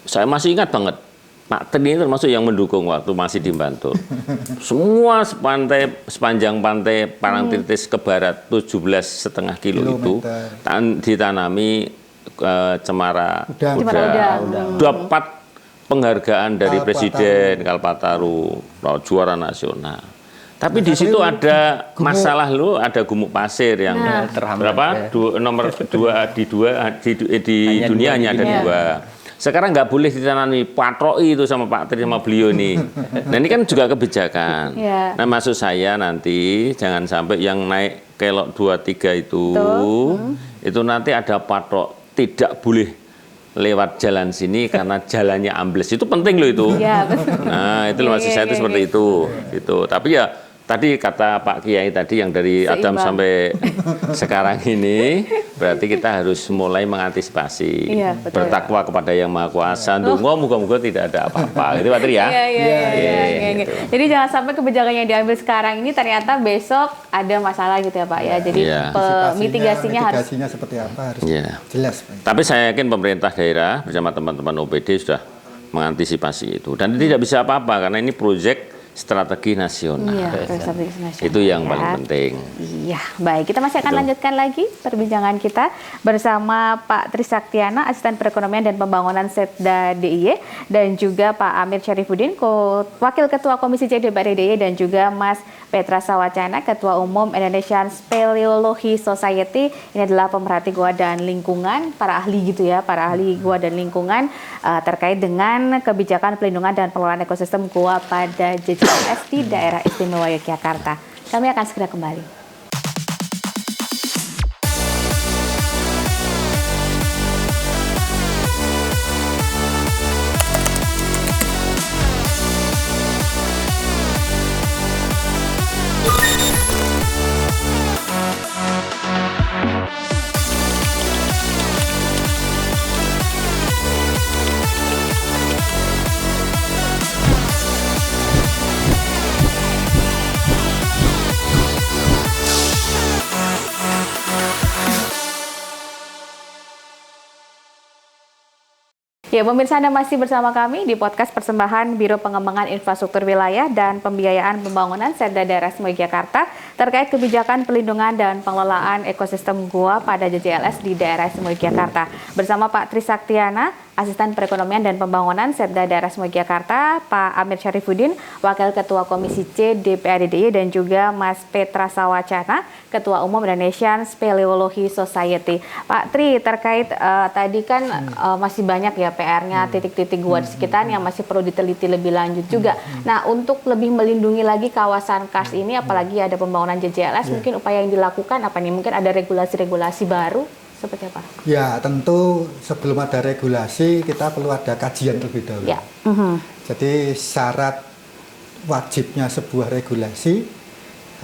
S3: saya masih ingat banget. Pak Tri ini termasuk yang mendukung waktu masih di Bantul. Semua sepanjang pantai Parangtritis ke barat 17,5 kilo itu ditanami cemara
S2: Udang.
S1: Cemara udang.
S3: Dapat penghargaan dari
S2: Kalpataru.
S3: Presiden Kalpataru, juara nasional. Tapi di situ ada masalah ada gumuk pasir yang
S4: terhambat,
S3: berapa?
S4: ya.
S3: Nomor 2 di
S4: Hanya
S3: dunia
S4: dua
S3: hanya
S4: di
S3: ada
S1: dunia.
S3: 2. Sekarang nggak boleh ditanami patroi itu sama Pak Tri sama beliau nih. Nah ini kan juga kebijakan.
S1: Iya.
S3: Nah maksud saya nanti jangan sampai yang naik kelok 23 itu itu nanti ada patrok, tidak boleh lewat jalan sini karena jalannya ambles. Itu penting loh itu.
S1: Iya, betul.
S3: Nah itu loh maksud saya itu seperti itu. Gitu. Tapi ya tadi kata Pak Kiai tadi yang dari Adam
S1: Seimbang.
S3: sampai sekarang ini berarti kita harus mulai mengantisipasi,
S1: Iya, betul.
S3: bertakwa kepada Yang Maha Kuasa. Ndonga moga-moga tidak ada apa-apa. Gitu Pak Tri ya.
S1: Iya, iya, iya, iya, iya.
S3: gitu.
S1: Jadi jangan sampai kebijakan yang diambil sekarang ini ternyata besok ada masalah gitu ya Pak ya. Jadi
S3: Iya.
S1: mitigasinya harus
S2: mitigasinya seperti apa harus
S3: Iya.
S2: jelas, Pak.
S3: Tapi saya yakin pemerintah daerah bersama teman-teman OPD sudah mengantisipasi itu. Dan tidak bisa apa-apa karena ini proyek strategi nasional.
S1: iya, strategis nasional.
S3: Itu yang
S1: ya.
S3: paling penting.
S1: Iya, baik. Kita masih akan
S3: Betul.
S1: lanjutkan lagi perbincangan kita bersama Pak Tri Saktiana, Asisten Perekonomian dan Pembangunan Setda DIY, dan juga Pak Amir Syarifuddin, Wakil Ketua Komisi C DPRD DIY, dan juga Mas Petra Sawacana, Ketua Umum Indonesian Speleology Society. Ini adalah pemerhati gua dan lingkungan, para ahli gitu ya, para ahli gua dan lingkungan terkait dengan kebijakan pelindungan dan pengelolaan ekosistem gua pada JJLS di Daerah Istimewa Yogyakarta. Kami akan segera kembali. Ya, pemirsa, Anda masih bersama kami di podcast persembahan Biro Pengembangan Infrastruktur Wilayah dan Pembiayaan Pembangunan Setda Daerah Istimewa Yogyakarta terkait kebijakan pelindungan dan pengelolaan ekosistem gua pada JJLS di Daerah Istimewa Yogyakarta. Bersama Pak Tri Saktiana, Asisten Perekonomian dan Pembangunan Setda Daerah Istimewa Yogyakarta, Pak Amir Syarifuddin, Wakil Ketua Komisi C DPRD DIY, dan juga Mas Petra Sawacana, Ketua Umum Indonesian Speleology Society. Pak Tri, terkait tadi kan masih banyak ya PR-nya, titik-titik gua di sekitarnya yang masih perlu diteliti lebih lanjut juga. Nah, untuk lebih melindungi lagi kawasan Kars ini, apalagi ada pembangunan JJLS, mungkin upaya yang dilakukan apa nih? Mungkin ada regulasi-regulasi baru? Seperti apa?
S2: Ya, tentu sebelum ada regulasi kita perlu ada kajian terlebih dahulu.
S1: Ya.
S2: Jadi syarat wajibnya sebuah regulasi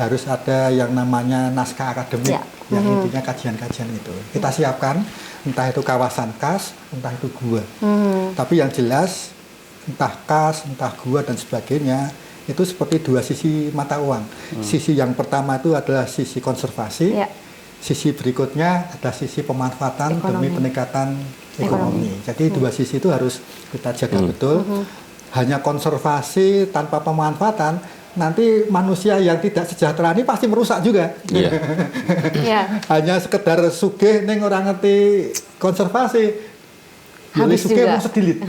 S2: harus ada yang namanya naskah akademik,
S1: Ya.
S2: yang intinya kajian-kajian itu. Kita siapkan, entah itu kawasan kas, entah itu gua. Tapi yang jelas, entah kas, entah gua dan sebagainya, itu seperti dua sisi mata uang. Sisi yang pertama itu adalah sisi konservasi.
S1: Ya.
S2: Sisi berikutnya adalah sisi pemanfaatan demi
S1: Ekonomi.
S2: peningkatan ekonomi. Jadi dua sisi itu harus kita jaga betul. Hanya konservasi tanpa pemanfaatan, nanti manusia yang tidak sejahtera ini pasti merusak juga.
S3: Iya.
S1: Iya.
S2: Hanya sekedar sugih ning orang ngerti konservasi.
S1: Habis
S2: Sugih
S1: juga.
S2: mau sedilit.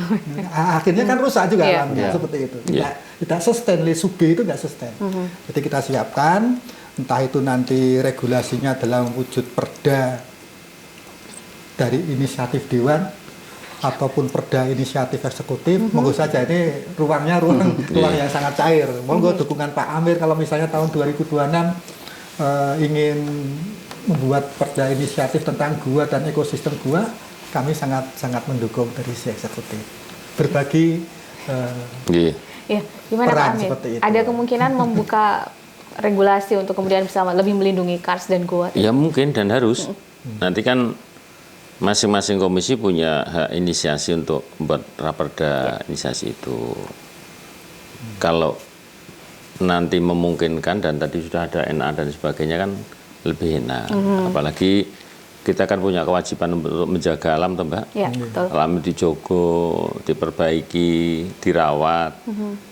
S2: Akhirnya kan rusak juga
S1: Iya.
S2: alamnya
S3: Iya.
S2: seperti itu.
S3: Iya.
S2: Tidak sustain, sugih itu nggak sustain. Jadi kita siapkan, entah itu nanti regulasinya dalam wujud perda dari inisiatif dewan ataupun perda inisiatif eksekutif, monggo saja, ini ruangnya ruang yang sangat cair. Monggo dukungan Pak Amir kalau misalnya tahun 2026 ingin membuat perda inisiatif tentang gua dan ekosistem gua, kami sangat mendukung dari sisi eksekutif. Berbagi
S3: Iya.
S1: Iya, gimana
S2: Peran
S1: Pak Amir?
S2: seperti itu.
S1: Ada kemungkinan membuka regulasi untuk kemudian bisa lebih melindungi kars dan gua?
S3: Ya mungkin dan harus. Nanti kan masing-masing komisi punya hak inisiasi untuk membuat raperda inisiasi itu. Kalau nanti memungkinkan dan tadi sudah ada NA dan sebagainya kan lebih enak. Apalagi kita kan punya kewajiban untuk menjaga alam, toh, Mbak.
S1: Ya, betul.
S3: Alam dijogo, diperbaiki, dirawat.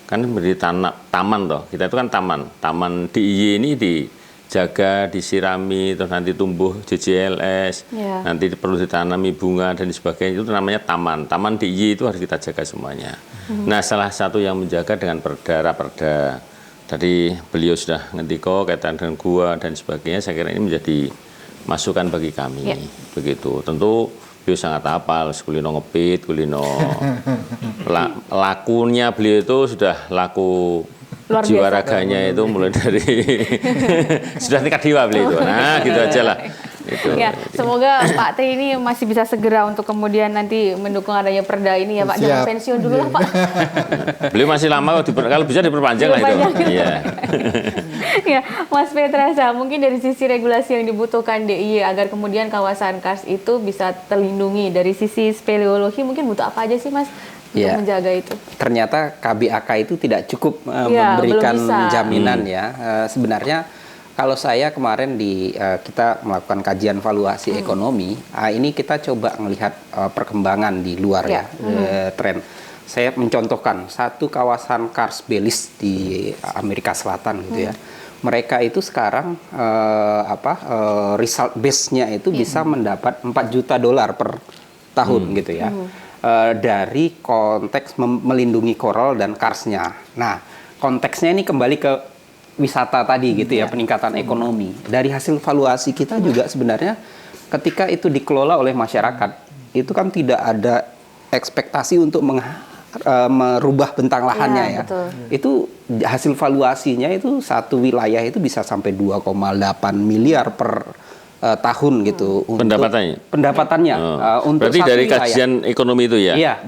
S3: Kan menjadi taman toh. Kita itu kan taman. Taman DIY ini dijaga, disirami, terus nanti tumbuh JJLS,
S1: Ya.
S3: nanti perlu ditanami bunga dan sebagainya. Itu namanya taman. Taman DIY itu harus kita jaga semuanya. Nah, salah satu yang menjaga dengan perda. Tadi beliau sudah ngendiko kaitan dengan gua dan sebagainya. Saya kira ini menjadi masukan bagi kami.
S1: Ya.
S3: Begitu. Tentu beliau sangat hafal, kulino ngepit, kulino lakunya beliau itu sudah laku
S1: Luar
S3: jiwa
S1: biasa.
S3: raganya itu mulai dari sudah tingkat dewa beliau itu. Nah, gitu aja lah. Itu.
S1: Ya, semoga Pak Tri ini masih bisa segera untuk kemudian nanti mendukung adanya perda ini ya Pak. Jangan
S2: Siap.
S1: pensiun dulu lah Pak.
S3: Beliau masih lama kalau bisa diperpanjang lah itu. Iya.
S1: Ya, Mas Petrasa, mungkin dari sisi regulasi yang dibutuhkan DIY agar kemudian kawasan kars itu bisa terlindungi, dari sisi speleologi mungkin butuh apa aja sih Mas untuk
S4: Ya.
S1: menjaga itu?
S4: Ternyata KBAK itu tidak cukup
S1: Ya,
S4: memberikan
S1: belum bisa.
S4: jaminan ya. Sebenarnya kalau saya kemarin kita melakukan kajian valuasi ekonomi, ini kita coba melihat perkembangan di luar
S1: Ya.
S4: tren. Saya mencontohkan satu kawasan Kars Belize di Amerika Selatan gitu ya. Mereka itu sekarang result base-nya itu bisa mendapat $4 juta per tahun gitu ya. Dari konteks melindungi koral dan karsnya. Nah, konteksnya ini kembali ke wisata tadi gitu ya, peningkatan ekonomi. Dari hasil valuasi kita juga sebenarnya ketika itu dikelola oleh masyarakat, itu kan tidak ada ekspektasi untuk merubah bentang lahannya
S1: Ya,
S4: ya.
S1: betul.
S4: Itu hasil valuasinya itu satu wilayah itu bisa sampai 2,8 miliar per tahun gitu.
S3: Pendapatannya?
S4: Pendapatannya. Untuk
S3: Berarti
S4: satu
S3: dari
S4: wilayah.
S3: kajian ekonomi itu ya?
S4: Iya,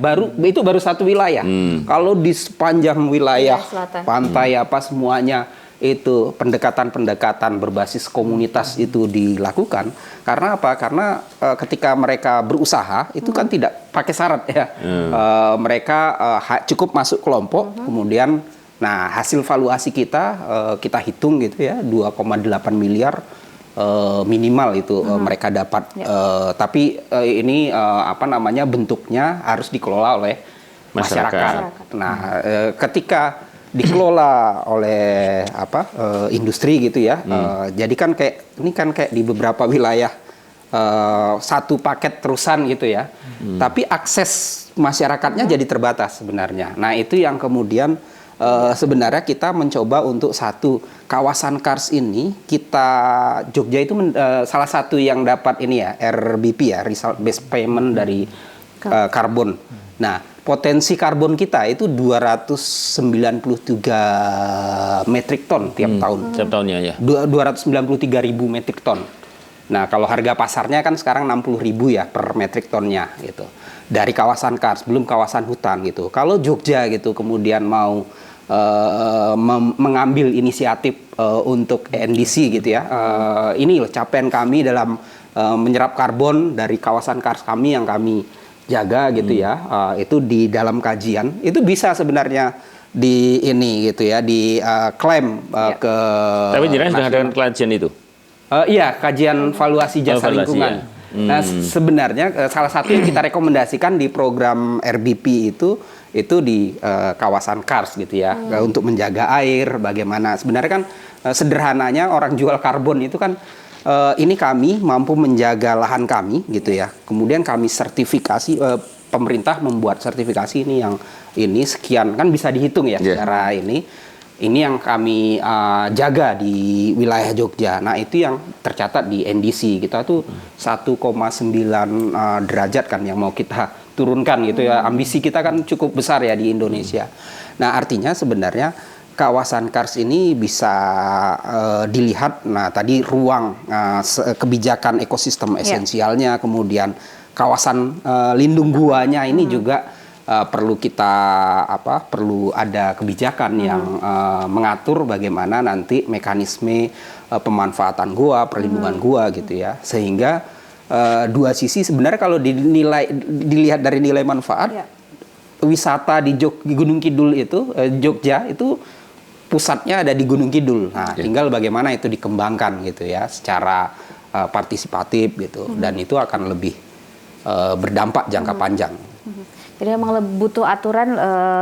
S4: itu baru satu wilayah. Kalau di sepanjang wilayah
S1: Wilayah selatan.
S4: pantai apa semuanya itu pendekatan-pendekatan berbasis komunitas itu dilakukan. Karena apa? Karena ketika mereka berusaha itu kan tidak pakai syarat ya. Mereka cukup masuk kelompok, kemudian nah hasil valuasi kita hitung gitu ya 2,8 miliar minimal itu mereka dapat. Tapi ini bentuknya harus dikelola oleh masyarakat. Nah, ketika dikelola oleh industri gitu ya, jadi kan kayak di beberapa wilayah satu paket terusan gitu ya. Tapi akses masyarakatnya jadi terbatas sebenarnya. Nah, itu yang kemudian sebenarnya kita mencoba untuk satu kawasan kars ini Jogja itu salah satu yang dapat ini ya RBP ya, result based payment dari karbon. Nah, potensi karbon kita itu 293 metric ton tiap tahun.
S3: Tiap tahunnya ya.
S4: 293.000 metric ton. Nah, kalau harga pasarnya kan sekarang 60.000 ya per metric tonnya gitu. Dari kawasan kars, belum kawasan hutan gitu. Kalau Jogja gitu kemudian mau mengambil inisiatif untuk NDC gitu ya. Ini loh capaian kami dalam menyerap karbon dari kawasan kars kami yang kami jaga gitu ya. Itu di dalam kajian itu bisa sebenarnya di ini gitu ya, di klaim ke.
S3: Tapi jenengan sudah ada kajian itu?
S4: Iya, kajian valuasi jasa
S3: Valuasi,
S4: lingkungan.
S3: ya.
S4: Nah, sebenarnya salah satu yang kita rekomendasikan di program RBP itu di kawasan Kars gitu ya, untuk menjaga air. Bagaimana sebenarnya kan sederhananya orang jual karbon itu kan ini kami mampu menjaga lahan kami gitu ya. Kemudian kami sertifikasi, pemerintah membuat sertifikasi ini yang ini sekian kan bisa dihitung ya secara ini. Ini yang kami jaga di wilayah Jogja. Nah, itu yang tercatat di NDC. Kita tuh 1,9 derajat kan yang mau kita turunkan gitu ya. Ambisi kita kan cukup besar ya di Indonesia. Nah, artinya sebenarnya kawasan Kars ini bisa dilihat, nah tadi ruang kebijakan ekosistem esensialnya, kemudian kawasan lindung guanya ini juga perlu kita perlu ada kebijakan yang mengatur bagaimana nanti mekanisme pemanfaatan gua, perlindungan gua gitu ya, sehingga dua sisi sebenarnya kalau dilihat dari nilai manfaat wisata di Gunung Kidul itu Jogja itu pusatnya ada di Gunung Kidul. Nah, tinggal bagaimana itu dikembangkan gitu ya secara partisipatif gitu, dan itu akan lebih berdampak jangka panjang.
S1: Jadi memang butuh aturan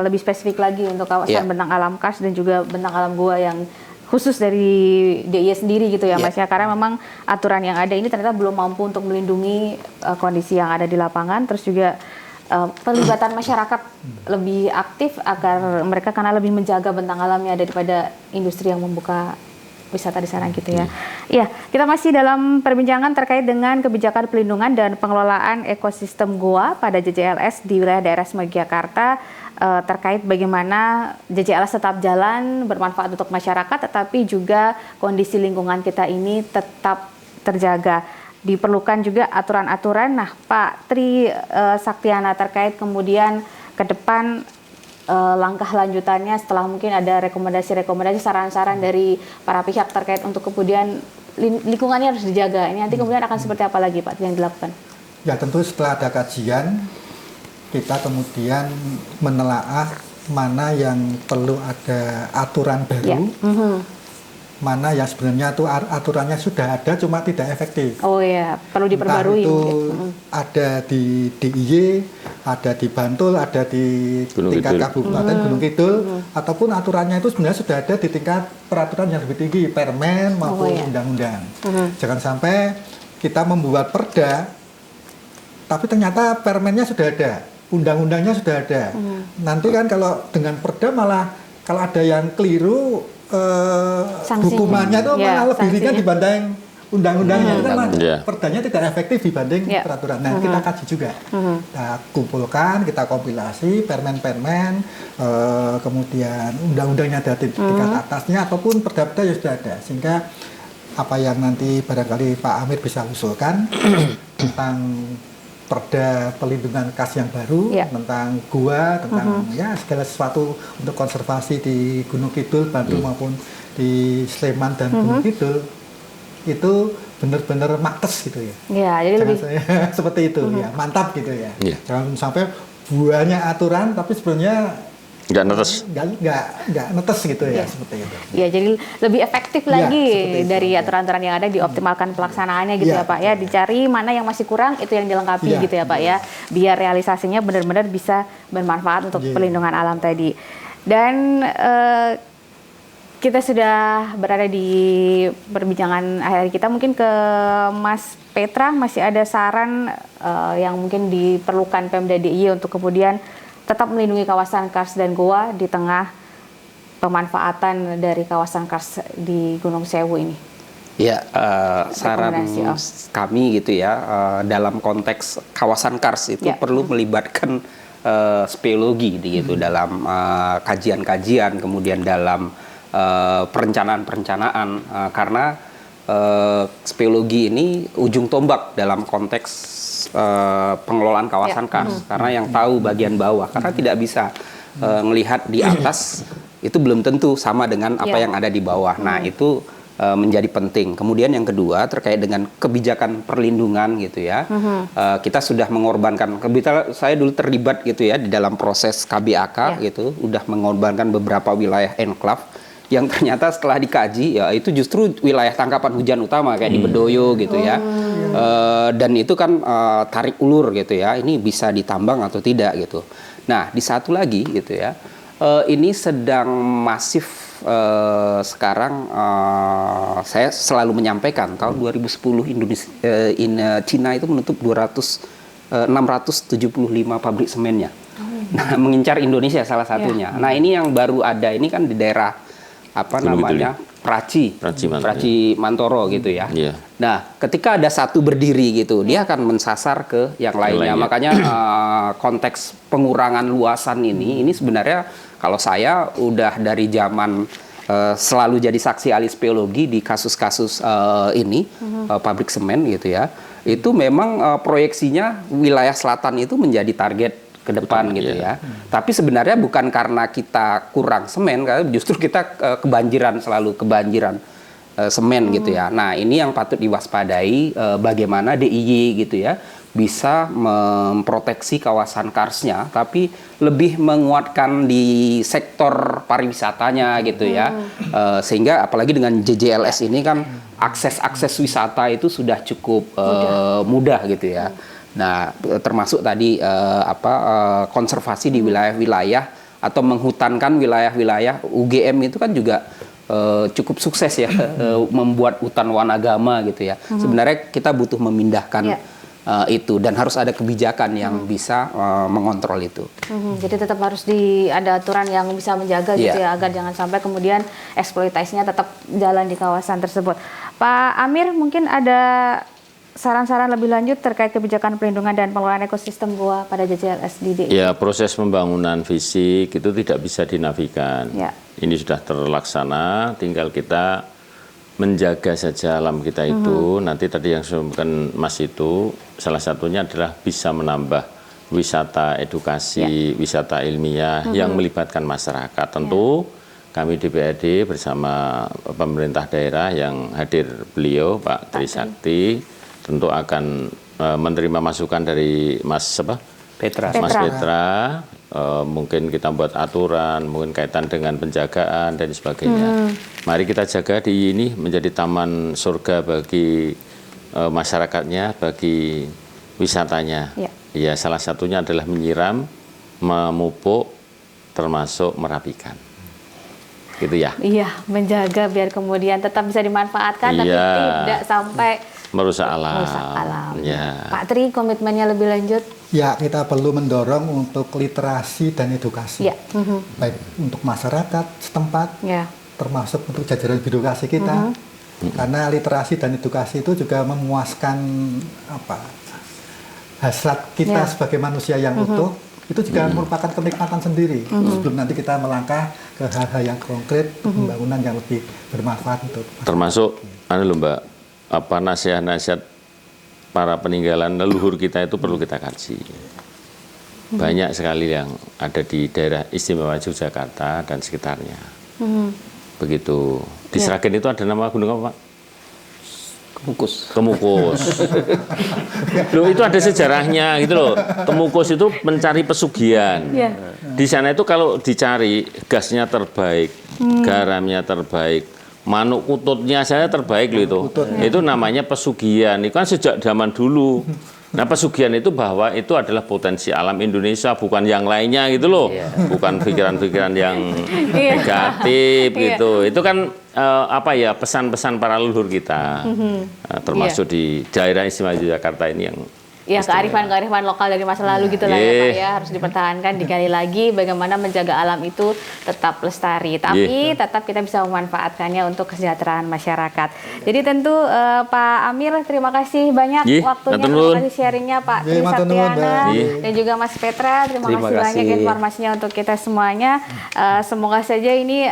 S1: lebih spesifik lagi untuk kawasan bentang alam Kars dan juga bentang alam gua yang khusus dari DIY sendiri gitu ya Mas ya, karena memang aturan yang ada ini ternyata belum mampu untuk melindungi kondisi yang ada di lapangan, terus juga pelibatan masyarakat lebih aktif agar mereka karena lebih menjaga bentang alamnya daripada industri yang membuka wisata di sana gitu ya. Iya, kita masih dalam perbincangan terkait dengan kebijakan pelindungan dan pengelolaan ekosistem goa pada JJLS di wilayah daerah Yogyakarta, terkait bagaimana JJLS tetap jalan bermanfaat untuk masyarakat, tetapi juga kondisi lingkungan kita ini tetap terjaga. Diperlukan juga aturan-aturan. Nah, Pak Tri Saktiana, terkait kemudian ke depan langkah lanjutannya setelah mungkin ada rekomendasi-rekomendasi, saran-saran dari para pihak terkait untuk kemudian lingkungannya harus dijaga. Ini nanti kemudian akan seperti apa lagi Pak yang dilakukan?
S2: Ya tentu setelah ada kajian, kita kemudian menelaah mana yang perlu ada aturan baru, mana yang sebenarnya itu aturannya sudah ada cuma tidak efektif.
S1: Oh ya, perlu diperbarui.
S2: Entah itu ada di DIY, ada di Bantul, ada di tingkat kabupaten Gunung Kidul, ataupun aturannya itu sebenarnya sudah ada di tingkat peraturan yang lebih tinggi, permen maupun undang-undang. Jangan sampai kita membuat perda, tapi ternyata permennya sudah ada, undang-undangnya sudah ada. Nanti kan kalau dengan perda malah kalau ada yang keliru, hukumannya itu malah lebih ringan dibanding undang-undangnya. Kan perdanya tidak efektif dibanding peraturan. Nah, kita kaji juga. Kita kumpulkan, kita kompilasi permen-permen, kemudian undang-undangnya ada di tingkat atasnya ataupun perda-perda yang sudah ada, sehingga apa yang nanti barangkali Pak Amir bisa usulkan tentang perda pelindungan Kars yang baru, tentang gua, tentang segala sesuatu untuk konservasi di Gunung Kidul, Bantul maupun di Sleman dan Gunung Kidul, itu benar-benar mates gitu ya.
S1: Iya, jadi lebih
S2: seperti itu ya, mantap gitu ya. Jangan sampai buahnya aturan tapi sebenarnya
S3: nggak netes,
S2: nggak netes gitu ya, seperti itu.
S1: Ya, jadi lebih efektif lagi dari aturan-aturan yang ada, dioptimalkan pelaksanaannya gitu ya Pak ya, dicari mana yang masih kurang itu yang dilengkapi gitu ya Pak ya, biar realisasinya benar-benar bisa bermanfaat untuk perlindungan alam tadi. Dan kita sudah berada di perbincangan akhir kita, mungkin ke Mas Petra masih ada saran yang mungkin diperlukan Pemda DIY untuk kemudian tetap melindungi kawasan Kars dan Goa di tengah pemanfaatan dari kawasan Kars di Gunung Sewu ini.
S4: Ya, saran kami gitu ya, dalam konteks kawasan Kars itu perlu melibatkan speleologi gitu dalam kajian-kajian, kemudian dalam perencanaan-perencanaan, karena speleologi ini ujung tombak dalam konteks pengelolaan kawasan Kars, karena yang tahu bagian bawah, karena tidak bisa melihat di atas itu belum tentu sama dengan apa yang ada di bawah. Nah, itu menjadi penting. Kemudian yang kedua terkait dengan kebijakan perlindungan gitu ya. Kita sudah mengorbankan, saya dulu terlibat gitu ya di dalam proses KBAK gitu, udah mengorbankan beberapa wilayah enclave yang ternyata setelah dikaji ya itu justru wilayah tangkapan hujan utama kayak di Bedoyo gitu ya. Dan itu kan tarik ulur gitu ya, ini bisa ditambang atau tidak gitu. Nah, di satu lagi gitu ya, ini sedang masif sekarang. Saya selalu menyampaikan tahun 2010 Cina itu menutup 675 pabrik semennya. Nah, mengincar Indonesia salah satunya. Nah, ini yang baru ada ini kan di daerah Praci Mantoro gitu ya. Nah, ketika ada satu berdiri gitu, dia akan mensasar ke yang lainnya. Makanya konteks pengurangan luasan ini sebenarnya kalau saya udah dari zaman selalu jadi saksi ahli speologi di kasus-kasus ini pabrik semen gitu ya. Itu memang proyeksinya wilayah selatan itu menjadi target ke depan gitu ya. Tapi sebenarnya bukan karena kita kurang semen, karena justru kita selalu kebanjiran semen gitu ya. Nah, ini yang patut diwaspadai, bagaimana DIY gitu ya bisa memproteksi kawasan karsnya, tapi lebih menguatkan di sektor pariwisatanya gitu ya. Sehingga apalagi dengan JJLS ini kan akses wisata itu sudah cukup mudah gitu ya. Nah, termasuk tadi konservasi di wilayah-wilayah atau menghutankan wilayah-wilayah UGM itu kan juga cukup sukses ya membuat hutan wanagama gitu ya. Sebenarnya kita butuh memindahkan itu dan harus ada kebijakan yang bisa mengontrol itu.
S1: Jadi tetap harus ada aturan yang bisa menjaga gitu ya, agar jangan sampai kemudian eksploitasinya tetap jalan di kawasan tersebut. Pak Amir, mungkin ada saran-saran lebih lanjut terkait kebijakan perlindungan dan pengelolaan ekosistem gua pada JJLS di DIY?
S3: Ya, proses pembangunan fisik itu tidak bisa dinafikan. Ini sudah terlaksana, tinggal kita menjaga saja alam kita itu. Nanti tadi yang disebutkan Mas itu, salah satunya adalah bisa menambah wisata edukasi, wisata ilmiah yang melibatkan masyarakat. Tentu kami DPRD bersama pemerintah daerah yang hadir beliau, Pak Trisakti, tentu akan menerima masukan dari Mas Petra. Mungkin kita buat aturan, mungkin kaitan dengan penjagaan dan sebagainya. Mari kita jaga di ini menjadi taman surga bagi masyarakatnya, bagi wisatanya. Ya, salah satunya adalah menyiram, memupuk, termasuk merapikan. Gitu ya.
S1: Iya, menjaga biar kemudian tetap bisa dimanfaatkan, tapi tidak sampai
S3: merusak alam.
S1: Pak Tri, komitmennya lebih lanjut?
S2: Ya, kita perlu mendorong untuk literasi dan edukasi. Baik untuk masyarakat setempat, termasuk untuk jajaran birokrasi kita. Karena literasi dan edukasi itu juga memuaskan hasrat kita sebagai manusia yang utuh. Itu juga merupakan kenikmatan sendiri. Sebelum nanti kita melangkah ke hal-hal yang konkret, pembangunan yang lebih bermanfaat untuk masyarakat.
S3: Termasuk, Mbak, nasihat-nasihat para peninggalan leluhur kita itu perlu kita kaji. Banyak sekali yang ada di daerah istimewa Yogyakarta dan sekitarnya. Begitu. Di Sragen itu ada nama gunung apa, Pak? Kemukus. Loh, itu ada sejarahnya gitu loh. Kemukus itu mencari pesugihan. Di sana itu kalau dicari gasnya terbaik, garamnya terbaik, manuk kututnya saya terbaik loh itu. Itu namanya pesugihan. Itu kan sejak zaman dulu. Nah, pesugihan itu bahwa itu adalah potensi alam Indonesia, bukan yang lainnya gitu loh. Bukan pikiran-pikiran yang negatif gitu. Itu kan pesan-pesan para leluhur kita. Termasuk di daerah istimewa Yogyakarta ini yang
S1: kearifan-kearifan lokal dari masa lalu gitu lah ya Pak ya, harus dipertahankan. Digali lagi bagaimana menjaga alam itu tetap lestari, tapi tetap kita bisa memanfaatkannya untuk kesejahteraan masyarakat. Jadi tentu Pak Amir, terima kasih banyak waktunya, terima kasih sharingnya Pak Tri Saktiana dan juga Mas Petra, terima kasih banyak informasinya untuk kita semuanya. Semoga saja ini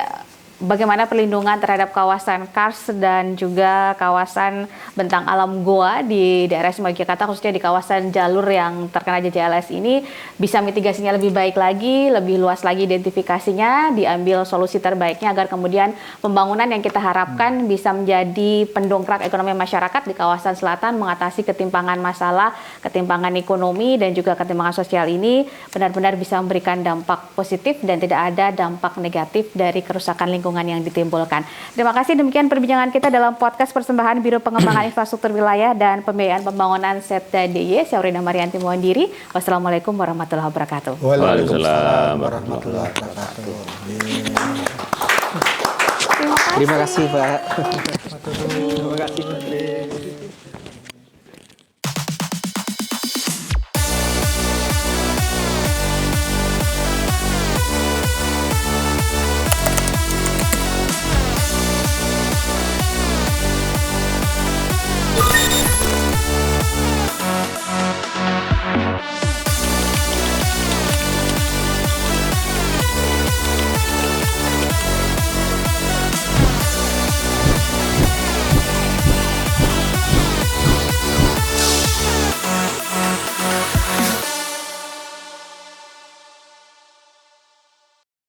S1: bagaimana perlindungan terhadap kawasan Kars dan juga kawasan bentang alam Goa di daerah istimewa Yogyakarta, khususnya di kawasan jalur yang terkena JJLS ini, bisa mitigasinya lebih baik lagi, lebih luas lagi identifikasinya, diambil solusi terbaiknya agar kemudian pembangunan yang kita harapkan bisa menjadi pendongkrak ekonomi masyarakat di kawasan selatan, mengatasi ketimpangan masalah, ketimpangan ekonomi dan juga ketimpangan sosial ini benar-benar bisa memberikan dampak positif dan tidak ada dampak negatif dari kerusakan lingkungan lingkungan yang ditimbulkan. Terima kasih, demikian perbincangan kita dalam podcast persembahan Biro Pengembangan Infrastruktur Wilayah dan Pembiayaan Pembangunan Setda DIY. Saya Rina Marianti mohon diri. Wassalamualaikum warahmatullahi wabarakatuh.
S2: Waalaikumsalam warahmatullahi wabarakatuh.
S1: Terima kasih.
S4: Terima kasih Pak.
S2: Terima kasih Pak Tri.